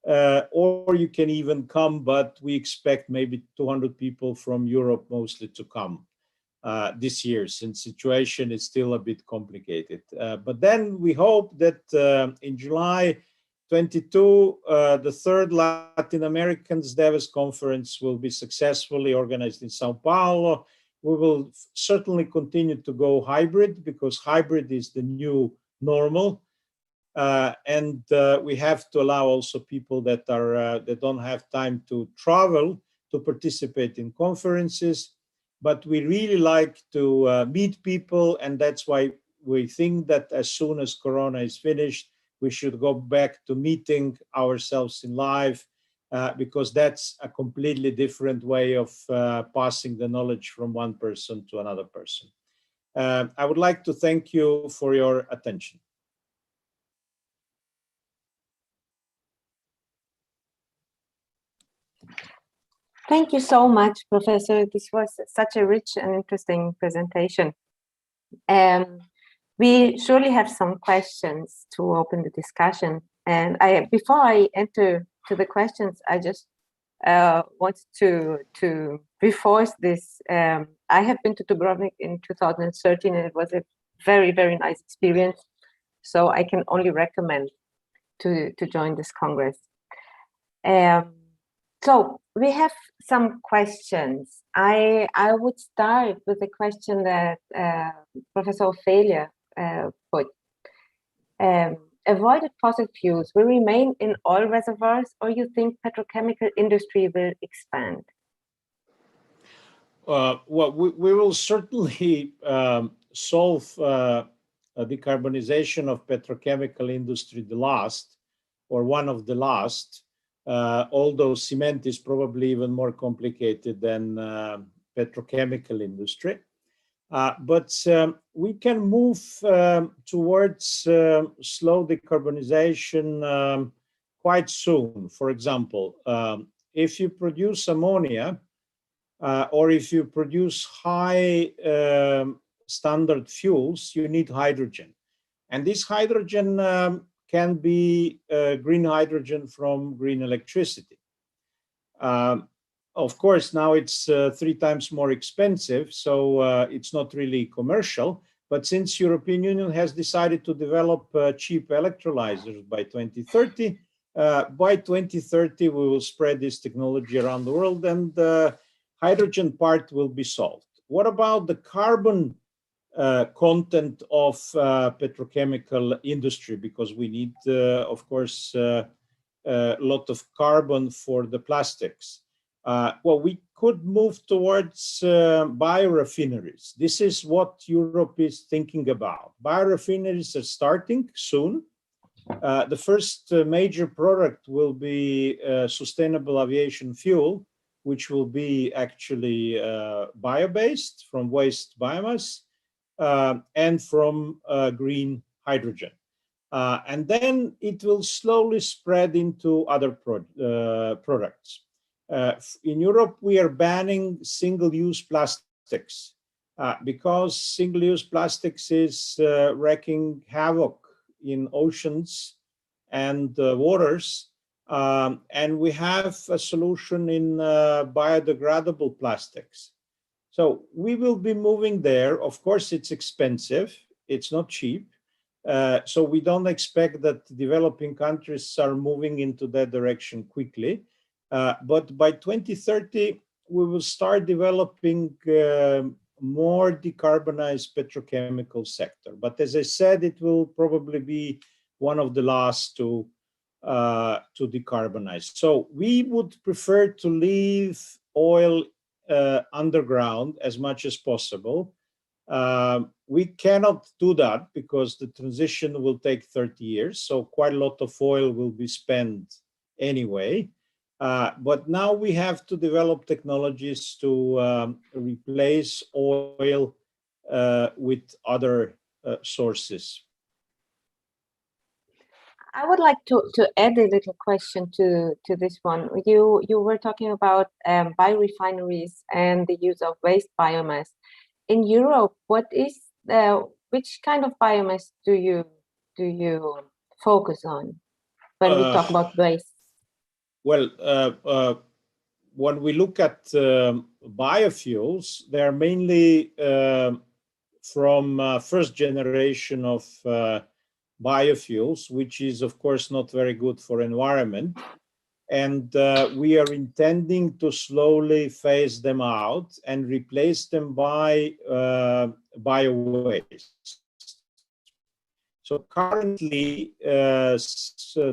or you can even come, but we expect maybe 200 people from Europe mostly to come this year, since the situation is still a bit complicated. But then we hope that in July 22, the third Latin Americans Davos conference will be successfully organized in Sao Paulo. We will certainly continue to go hybrid, because hybrid is the new normal. And we have to allow also people that don't have time to travel to participate in conferences. But we really like to meet people, and that's why we think that as soon as Corona is finished, we should go back to meeting ourselves in live, because that's a completely different way of passing the knowledge from one person to another person. I would like to thank you for your attention. Thank you so much, Professor. This was such a rich and interesting presentation. We surely have some questions to open the discussion. And before I enter to the questions, I just want to reinforce this. I have been to Dubrovnik in 2013, and it was a very, very nice experience. So I can only recommend to join this Congress. So we have some questions. I would start with a question that Professor Ophelia put. Avoided fossil fuels will remain in oil reservoirs, or you think petrochemical industry will expand? Well, we will certainly solve a decarbonization of petrochemical industry the last, or one of the last, although cement is probably even more complicated than petrochemical industry. But we can move towards slow decarbonization quite soon. For example, if you produce ammonia, or if you produce high standard fuels, you need hydrogen. And this hydrogen can be green hydrogen from green electricity. Of course, now it's 3 times more expensive, so it's not really commercial. But since European Union has decided to develop cheap electrolyzers by 2030, we will spread this technology around the world, and hydrogen part will be solved. What about the carbon content of petrochemical industry? Because we need, of course, a lot of carbon for the plastics. Well, we could move towards biorefineries. This is what Europe is thinking about. Biorefineries are starting soon. The first major product will be sustainable aviation fuel, which will be actually bio-based from waste biomass and from green hydrogen. And then it will slowly spread into other products. In Europe, we are banning single-use plastics because single-use plastics is wreaking havoc in oceans and waters. And we have a solution in biodegradable plastics. So we will be moving there. Of course, it's expensive. It's not cheap. So we don't expect that developing countries are moving into that direction quickly. But by 2030, we will start developing more decarbonized petrochemical sector. But as I said, it will probably be one of the last to decarbonize. So we would prefer to leave oil underground as much as possible. We cannot do that because the transition will take 30 years. So quite a lot of oil will be spent anyway. But now we have to develop technologies to replace oil with other sources. I would like to add a little question to this one. You were talking about biorefineries and the use of waste biomass. In Europe, what is which kind of biomass do you focus on when we talk about waste? Well, when we look at biofuels, they are mainly from first generation of biofuels, which is of course not very good for environment. And we are intending to slowly phase them out and replace them by bio-waste. So currently,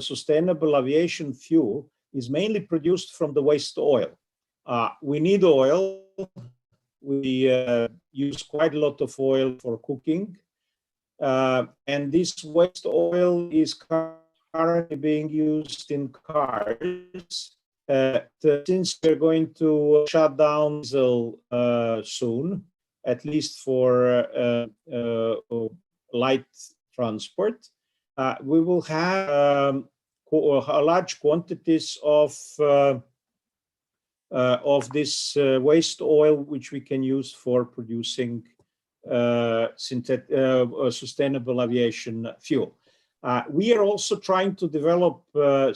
sustainable aviation fuel is mainly produced from the waste oil. We need oil. We use quite a lot of oil for cooking. And this waste oil is currently being used in cars. Since we're going to shut down diesel soon, at least for light transport, we will have large quantities of this waste oil, which we can use for producing sustainable aviation fuel. We are also trying to develop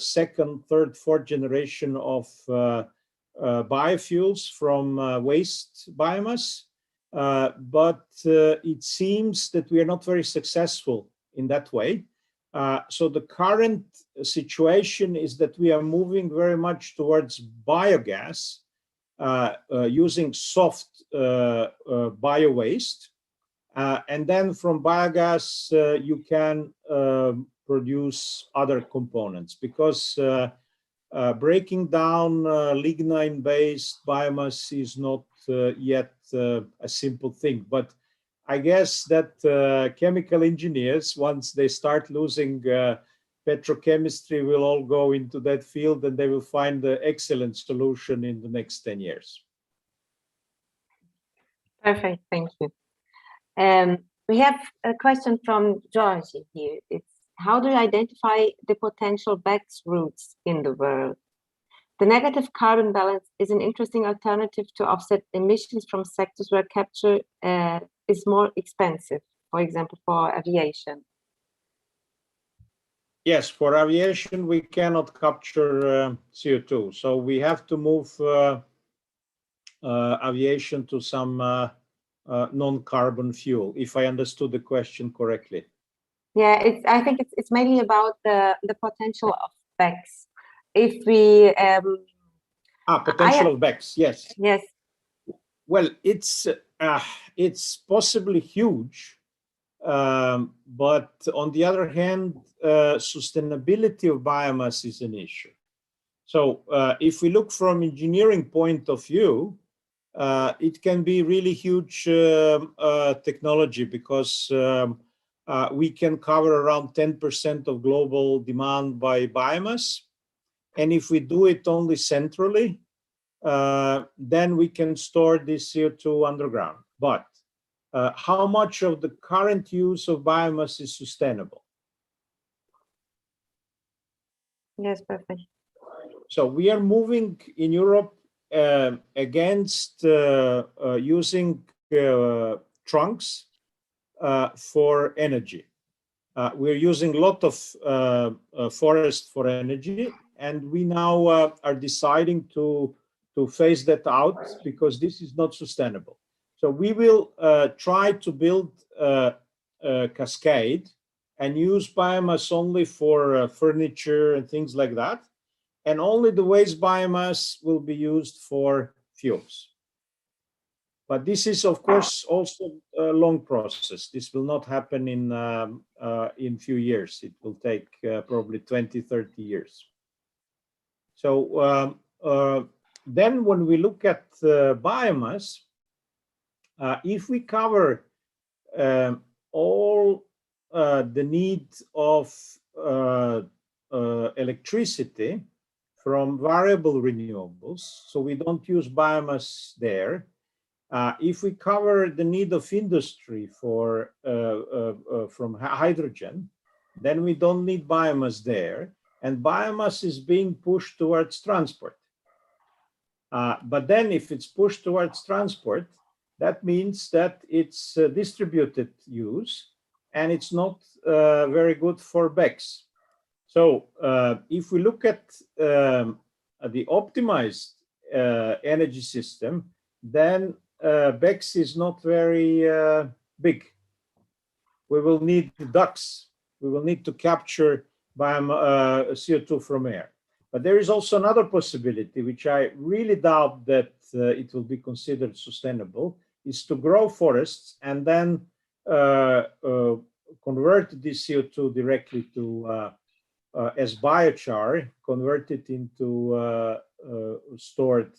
second, third, fourth generation of biofuels from waste biomass, but it seems that we are not very successful in that way. So the current situation is that we are moving very much towards biogas, using soft bio-waste. And then from biogas, you can produce other components, because breaking down lignin-based biomass is not yet a simple thing. But I guess that chemical engineers, once they start losing petrochemistry, will all go into that field, and they will find an excellent solution in the next 10 years. Perfect, thank you. We have a question from Georgie here. It's, how do you identify the potential BECCS routes in the world? The negative carbon balance is an interesting alternative to offset emissions from sectors where capture is more expensive, for example, for aviation. Yes, for aviation, we cannot capture CO2. So we have to move aviation to some non-carbon fuel, if I understood the question correctly. Yeah, I think it's mainly about the potential of BECCS. If we potential of BECCS, yes. Yes, Well, it's possibly huge, but on the other hand, sustainability of biomass is an issue. So if we look from engineering point of view, it can be really huge technology, because we can cover around 10% of global demand by biomass. And if we do it only centrally, then we can store this CO2 underground. But how much of the current use of biomass is sustainable? Yes, perfect. So we are moving in Europe against using trunks for energy. We're using a lot of forest for energy, and we now are deciding to phase that out, because this is not sustainable. So we will try to build a cascade and use biomass only for furniture and things like that. And only the waste biomass will be used for fuels. But this is, of course, also a long process. This will not happen in few years. It will take probably 20, 30 years. So then when we look at biomass, if we cover all the need of electricity from variable renewables, so we don't use biomass there. If we cover the need of industry for from hydrogen, then we don't need biomass there, and biomass is being pushed towards transport. But then if it's pushed towards transport, that means that it's distributed use, and it's not very good for BECCS. So if we look at the optimized energy system, then BECCS is not very big. We will need ducts. We will need to capture CO2 from air. But there is also another possibility, which I really doubt that it will be considered sustainable, is to grow forests and then convert this CO2 directly to as biochar, convert it into stored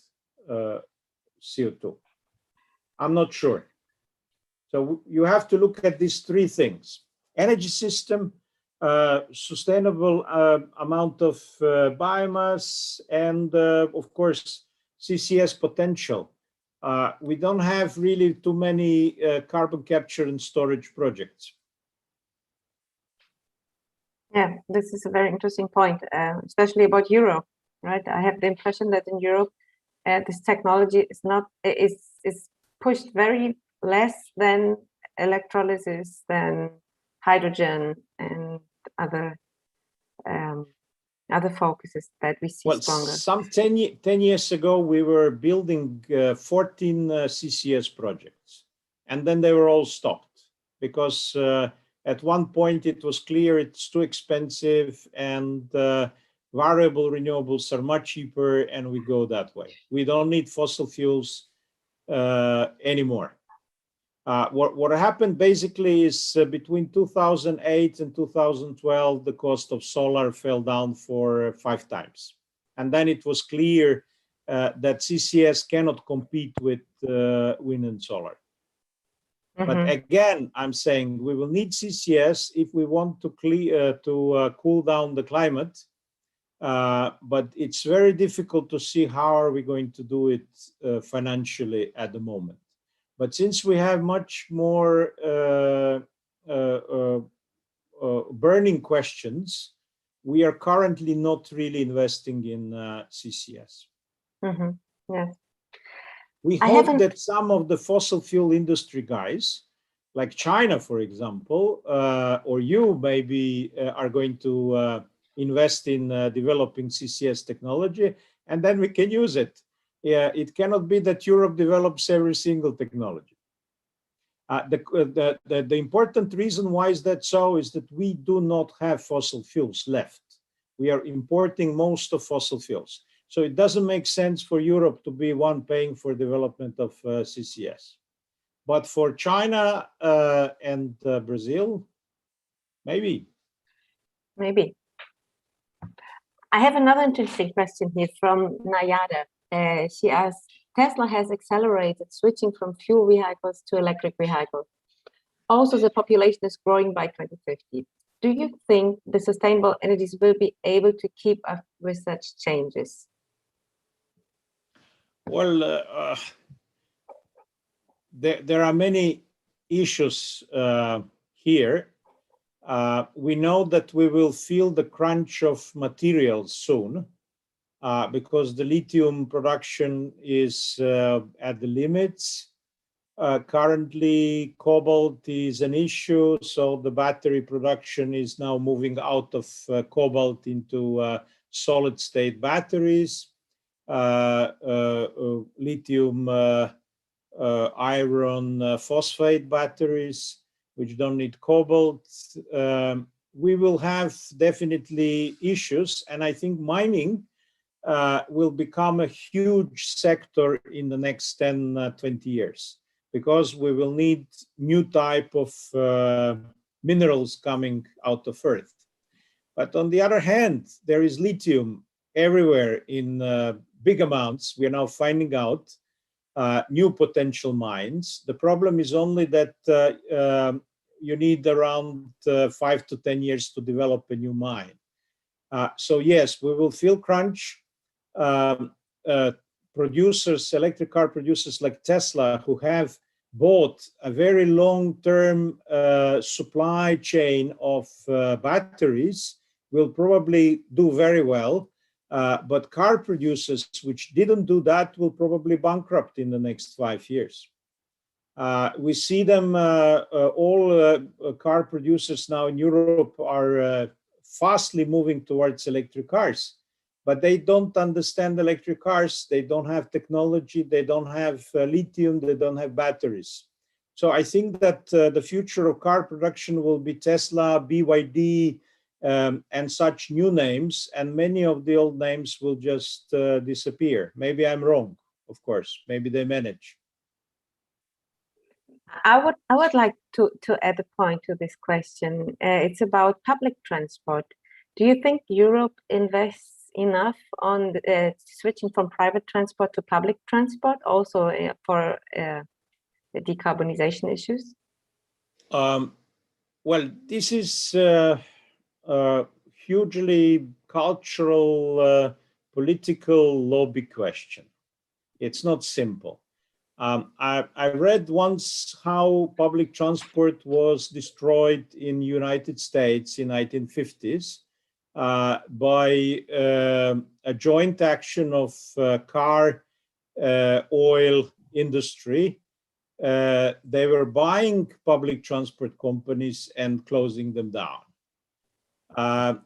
CO2. I'm not sure. So you have to look at these three things: energy system, sustainable amount of biomass, and of course, CCS potential. We don't have really too many carbon capture and storage projects. Yeah, this is a very interesting point, especially about Europe, right? I have the impression that in Europe, this technology is pushed very less than electrolysis, than hydrogen, and other focuses that we see stronger. Some 10 years ago, we were building 14 CCS projects, and then they were all stopped because at one point it was clear it's too expensive, and variable renewables are much cheaper, and we go that way. We don't need fossil fuels anymore. What happened basically is between 2008 and 2012, the cost of solar fell down for 5 times. And then it was clear that CCS cannot compete with wind and solar. But again, I'm saying we will need CCS if we want to cool down the climate. But it's very difficult to see how are we going to do it financially at the moment. But since we have much more burning questions, we are currently not really investing in CCS. Yes. We hope that some of the fossil fuel industry guys, like China, for example, or you maybe are going to invest in developing CCS technology, and then we can use it. Yeah, it cannot be that Europe develops every single technology. The important reason why is that so is that we do not have fossil fuels left. We are importing most of fossil fuels. So it doesn't make sense for Europe to be one paying for development of CCS. But for China and Brazil, maybe. Maybe. I have another interesting question here from Nayada. She asks, Tesla has accelerated switching from fuel vehicles to electric vehicles. Also, the population is growing by 2050. Do you think the sustainable energies will be able to keep up with such changes? Well, there are many issues here. We know that we will feel the crunch of materials soon because the lithium production is at the limits. Currently, cobalt is an issue, so the battery production is now moving out of cobalt into solid-state batteries. Lithium iron phosphate batteries, which don't need cobalt. We will have definitely issues, and I think mining will become a huge sector in the next 10, 20 years, because we will need new type of minerals coming out of Earth. But on the other hand, there is lithium everywhere in big amounts. We are now finding out new potential mines. The problem is only that you need around 5 to 10 years to develop a new mine. So yes, we will feel crunch. Producers, electric car producers like Tesla, who have bought a very long-term supply chain of batteries, will probably do very well. But car producers which didn't do that will probably bankrupt in the next 5 years. We see them, all car producers now in Europe are fastly moving towards electric cars, but they don't understand electric cars. They don't have technology, they don't have lithium, they don't have batteries. So I think that the future of car production will be Tesla, BYD, and such new names, and many of the old names will just disappear. Maybe I'm wrong, of course. Maybe they manage. I would like to add a point to this question. It's about public transport. Do you think Europe invests enough on switching from private transport to public transport, also for the decarbonization issues? Well, this is hugely cultural, political lobby question. It's not simple. I read once how public transport was destroyed in United States in 1950s by a joint action of car oil industry. They were buying public transport companies and closing them down.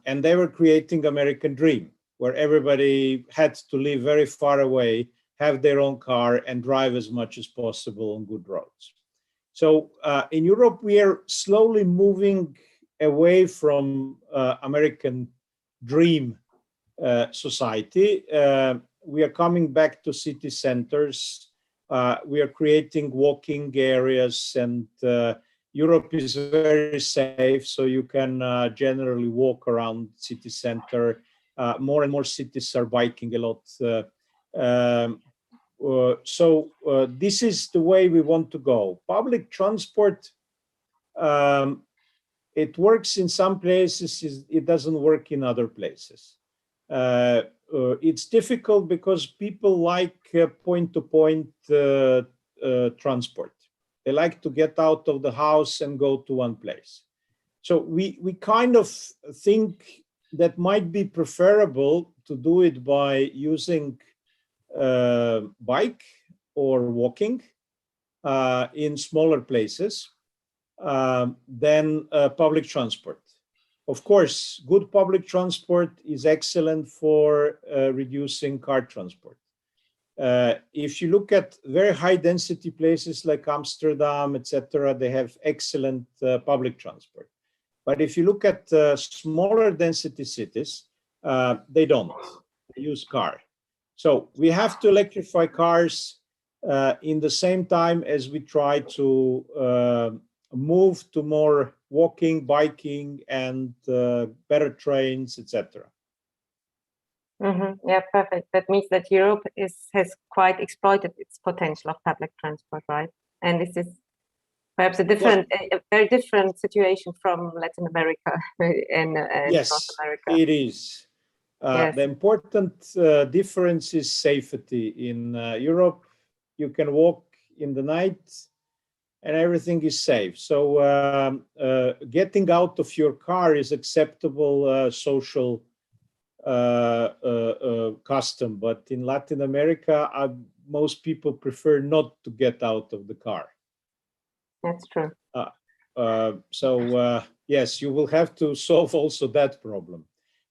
And they were creating American dream, where everybody had to live very far away, have their own car, and drive as much as possible on good roads. So in Europe, we are slowly moving away from American dream society. We are coming back to city centers. We are creating walking areas, and Europe is very safe, so you can generally walk around city center. More and more cities are biking a lot. So this is the way we want to go. Public transport, it works in some places, it doesn't work in other places. It's difficult because people like point-to-point transport. They like to get out of the house and go to one place. So we kind of think that might be preferable to do it by using bike or walking in smaller places than public transport. Of course, good public transport is excellent for reducing car transport. If you look at very high density places like Amsterdam, etc., they have excellent public transport. But if you look at smaller density cities, they don't. They use car. So we have to electrify cars in the same time as we try to move to more walking, biking, and better trains, etc. Yeah, perfect. That means that Europe has quite exploited its potential of public transport, right? And this is perhaps a very different situation from Latin America and yes, North America. It is. Yes. The important difference is safety. In Europe, you can walk in the night and everything is safe. So getting out of your car is acceptable social custom. But in Latin America, most people prefer not to get out of the car. That's true. Yes, you will have to solve also that problem.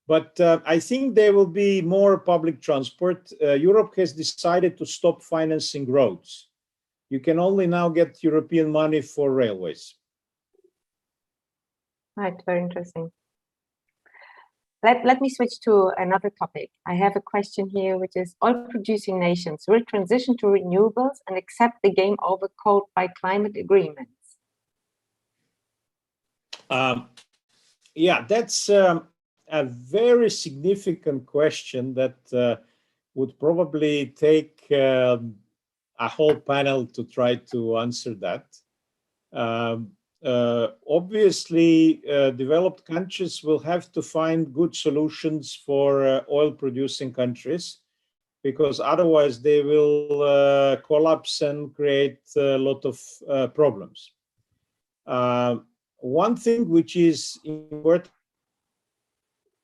But I think there will be more public transport. Europe has decided to stop financing roads. You can only now get European money for railways. Right, very interesting. Let me switch to another topic. I have a question here, which is oil-producing nations will transition to renewables and accept the game over coal by climate agreements. Yeah, that's a very significant question that would probably take a whole panel to try to answer that. Obviously, developed countries will have to find good solutions for oil-producing countries, because otherwise they will collapse and create a lot of problems. One thing which is important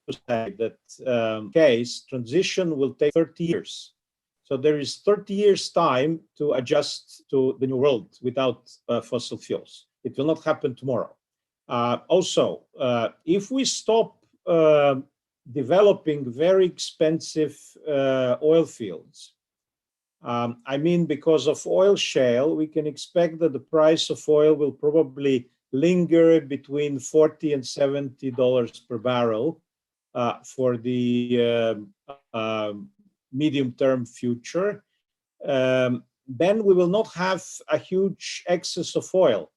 to say that case transition will take 30 years. So there is 30 years time to adjust to the new world without fossil fuels. It will not happen tomorrow. Also, if we stop developing very expensive oil fields, I mean, because of oil shale, we can expect that the price of oil will probably linger between $40 and $70 per barrel for the medium-term future. Then we will not have a huge excess of oil.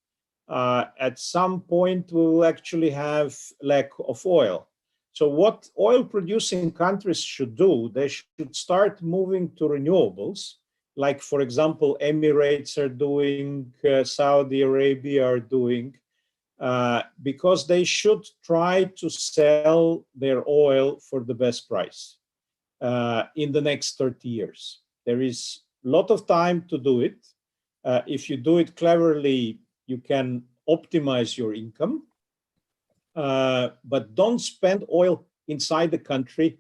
At some point, we will actually have lack of oil. So what oil-producing countries should do, they should start moving to renewables, like, for example, Emirates are doing, Saudi Arabia are doing, because they should try to sell their oil for the best price in the next 30 years. There is a lot of time to do it. If you do it cleverly, you can optimize your income, but don't spend oil inside the country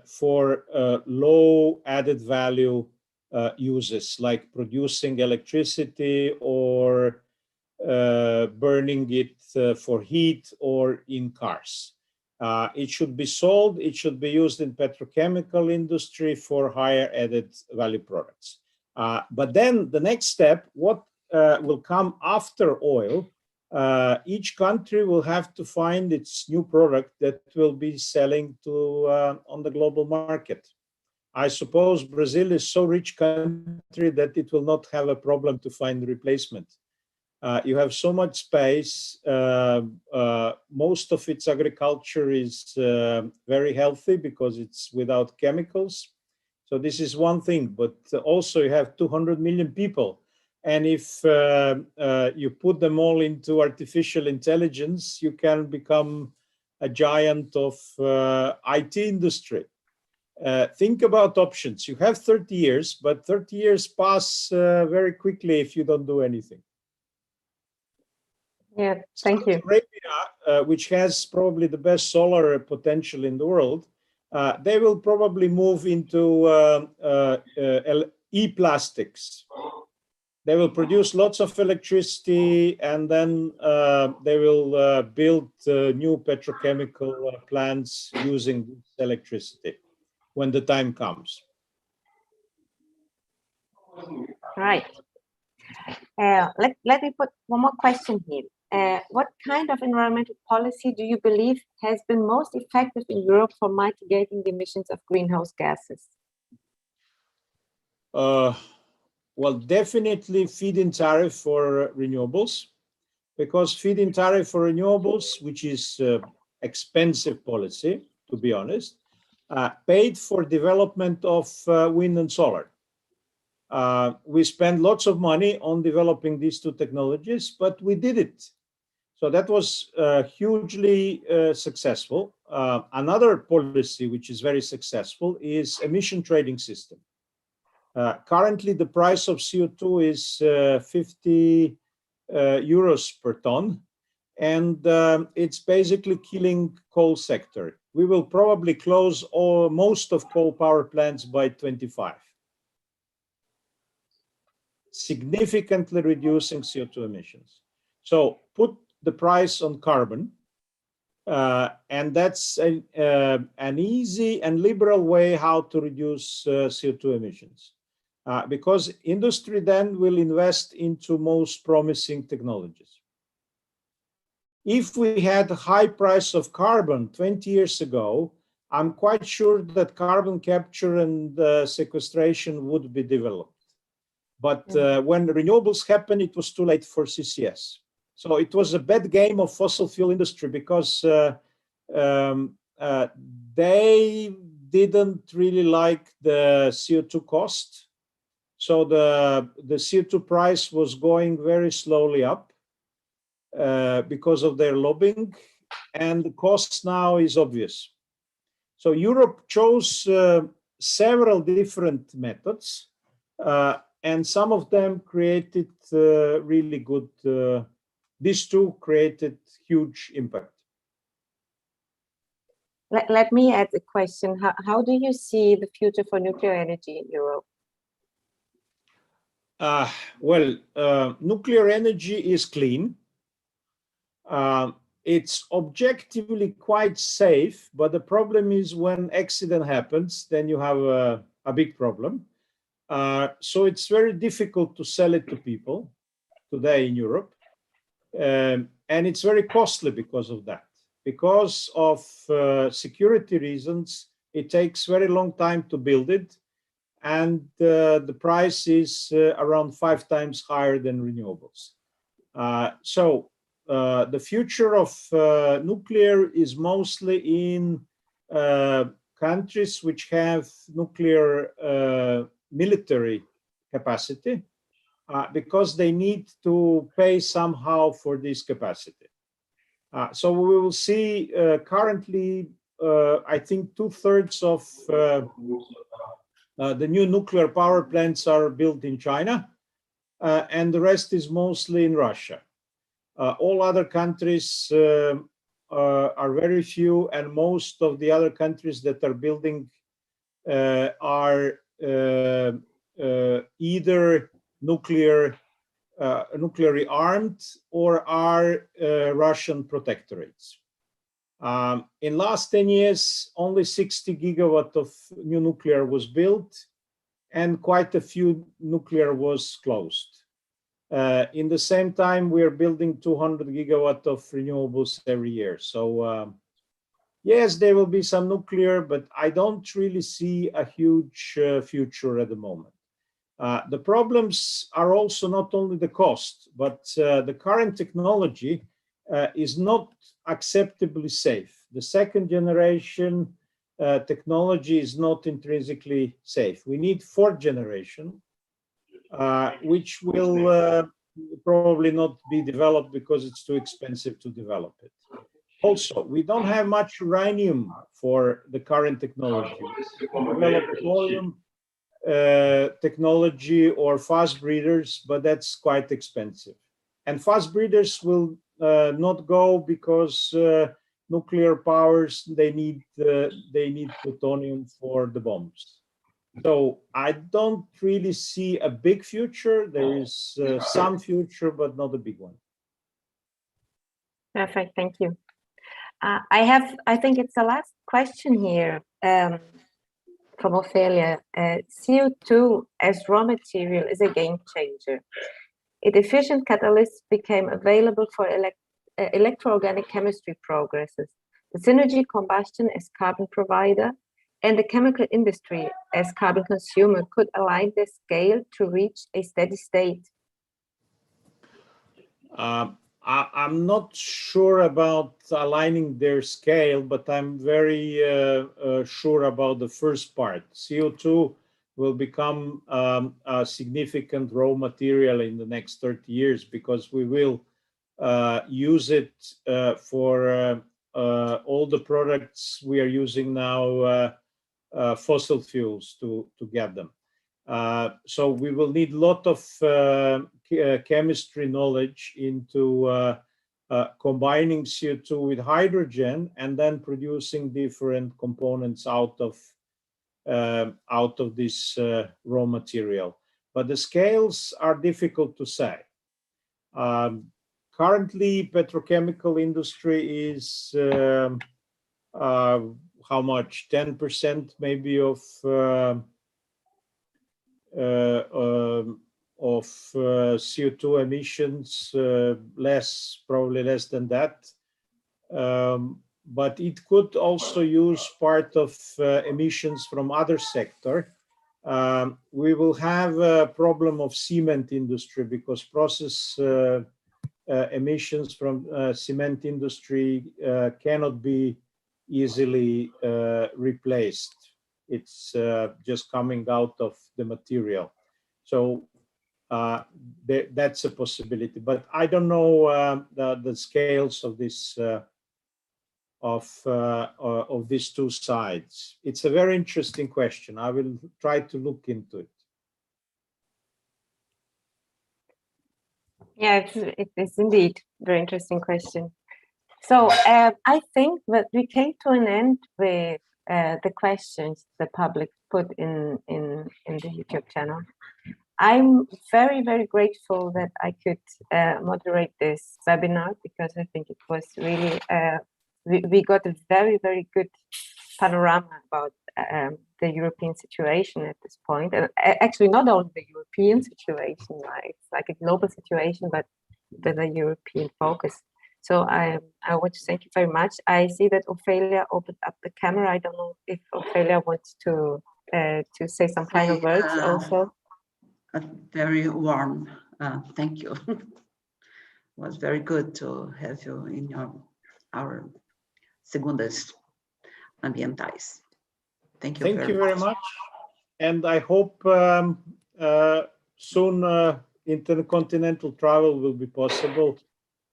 for low added value uses, like producing electricity or burning it for heat or in cars. It should be sold, it should be used in petrochemical industry for higher added value products. But then the next step, what will come after oil, each country will have to find its new product that will be selling to on the global market. I suppose Brazil is so rich country that it will not have a problem to find replacement. You have so much space. Most of its agriculture is very healthy because it's without chemicals. So this is one thing, but also you have 200 million people. And if you put them all into artificial intelligence, you can become a giant of IT industry. Think about options. You have 30 years, but 30 years pass very quickly if you don't do anything. Yeah, thank you. Saudi Arabia, which has probably the best solar potential in the world, they will probably move into e-plastics. They will produce lots of electricity, and then they will build new petrochemical plants using this electricity when the time comes. Right. Let me put one more question here. What kind of environmental policy do you believe has been most effective in Europe for mitigating the emissions of greenhouse gases? Well, definitely feed-in tariff for renewables, because feed-in tariff for renewables, which is expensive policy, to be honest, paid for development of wind and solar. We spent lots of money on developing these two technologies, but we did it. So that was hugely successful. Another policy which is very successful is emission trading system. Currently, the price of CO2 is 50 euros per ton, and it's basically killing coal sector. We will probably close most of coal power plants by 25. Significantly reducing CO2 emissions. So put the price on carbon, and that's an easy and liberal way how to reduce CO2 emissions. Because industry then will invest into most promising technologies. If we had a high price of carbon 20 years ago, I'm quite sure that carbon capture and sequestration would be developed. But when renewables happened, it was too late for CCS. So it was a bad game of fossil fuel industry because they didn't really like the CO2 cost. So the CO2 price was going very slowly up because of their lobbying, and the cost now is obvious. So Europe chose several different methods, and some of them created really good, these two created huge impact. Let me add a question. How do you see the future for nuclear energy in Europe? Nuclear energy is clean. It's objectively quite safe, but the problem is when accident happens, then you have a big problem. So it's very difficult to sell it to people today in Europe. And it's very costly because of that. Because of security reasons, it takes very long time to build it. And the price is around 5 times higher than renewables. So the future of nuclear is mostly in countries which have nuclear military capacity, because they need to pay somehow for this capacity. So we will see currently, I think 2/3 of the new nuclear power plants are built in China, and the rest is mostly in Russia. All other countries are very few, and most of the other countries that are building are either nuclearly armed or are Russian protectorates. In last 10 years, only 60 gigawatt of new nuclear was built, and quite a few nuclear was closed. In the same time, we are building 200 gigawatt of renewables every year. So yes, there will be some nuclear, but I don't really see a huge future at the moment. The problems are also not only the cost, but the current technology is not acceptably safe. The second generation technology is not intrinsically safe. We need fourth generation, which will probably not be developed because it's too expensive to develop it. Also, we don't have much uranium for the current technology. We develop thorium technology or fast breeders, but that's quite expensive. And fast breeders will not go because nuclear powers, they need plutonium for the bombs. So I don't really see a big future. There is some future, but not a big one. Perfect, thank you. I think it's the last question here from Ophelia. CO2 as raw material is a game changer. Its efficient catalysts became available for electroorganic chemistry progresses. The synergy combustion as carbon provider And the chemical industry, as carbon consumer, could align the scale to reach a steady state? I'm not sure about aligning their scale, but I'm very sure about the first part. CO2 will become a significant raw material in the next 30 years because we will use it for all the products we are using now, fossil fuels to get them. So we will need a lot of chemistry knowledge into combining CO2 with hydrogen and then producing different components out of this raw material. But the scales are difficult to say. Currently, petrochemical industry is how much? 10% maybe of CO2 emissions, probably less than that. But it could also use part of emissions from other sector. We will have a problem of cement industry because process emissions from cement industry cannot be easily replaced. It's just coming out of the material. So that's a possibility, but I don't know the scales of this of these two sides. It's a very interesting question. I will try to look into it. Yeah, it is indeed a very interesting question. So I think that we came to an end with the questions the public put in the YouTube channel. I'm very, very grateful that I could moderate this webinar because I think it was really, we got a very, very good panorama about the European situation at this point. And actually not only the European situation, right? It's like a global situation, but with a European focus. So I want to thank you very much. I see that Ophelia opened up the camera. I don't know if Ophelia wants to say some final words also. A very warm thank you. It was very good to have you in our Segundas Ambientais. Thank you. Thank you very much. And I hope soon intercontinental travel will be possible,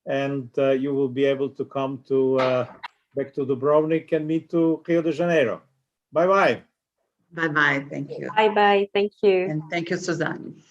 and you will be able to come to back to Dubrovnik and me to Rio de Janeiro. Bye bye. Bye bye. Thank you. Bye bye. Thank you. And thank you, Suzanne.